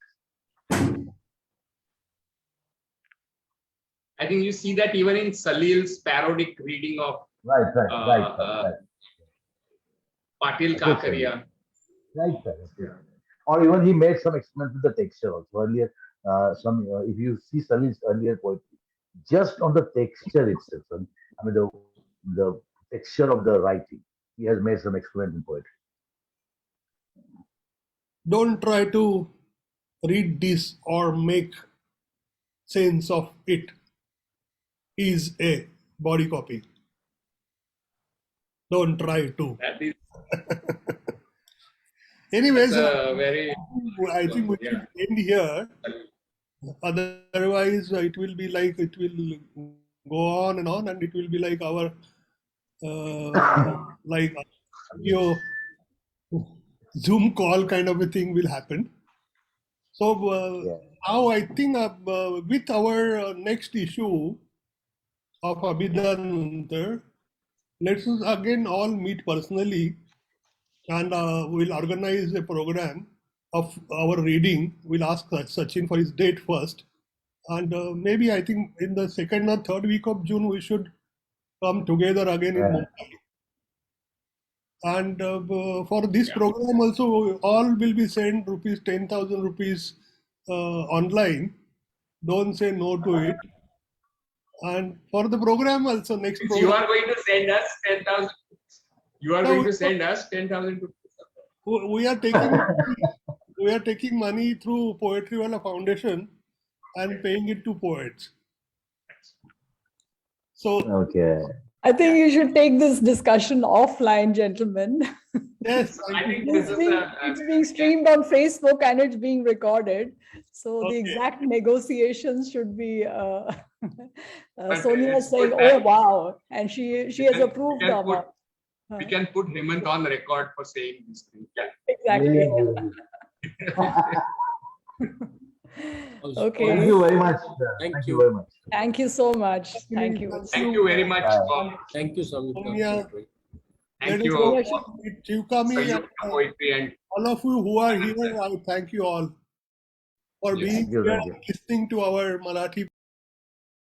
I think you see that even in Salil's parodic reading of right. Patil ka kariya. Right, correct. Or even he made some experiments with the texture also. Earlier, if you see Salil's earlier poetry, just on the texture itself, I mean the texture of the writing, he has made some experiments in poetry. Don't try to read this or make sense of it. Is a body copy. Don't try to. That is Anyways, very. I think we should end here. Otherwise, it will be like it will go on, and it will be like our like video Zoom call kind of a thing will happen. So now I think with our next issue of Abhidanantar, let's again all meet personally, and we'll organize a program of our reading. We'll ask Sachin for his date first, and maybe I think in the second or third week of June we should come together again in Mumbai. And for this program also, all will be sent rupees 10,000 rupees online. Don't say no to it. And for the program also, next program. You are going to send us 10,000. You are going to send us 10,000 rupees. We are taking money through Poetry Wala Foundation and paying it to poets. So okay. I think you should take this discussion offline, gentlemen. Yes, I think this is it's being streamed on Facebook and it's being recorded. So the exact negotiations should be Sonia saying, "Oh wow," and she has approved the amount. We can put Hemant on record for saying this thing. Yeah. Exactly. Okay. Thank you very much. Thank you you. very much. Thank you so much. Thank you. Thank you very much. Thank you, Samyukta. Yeah. Thank you. Chivkami and Poetry and all of you who are here, I thank you all for being here and listening to our Marathi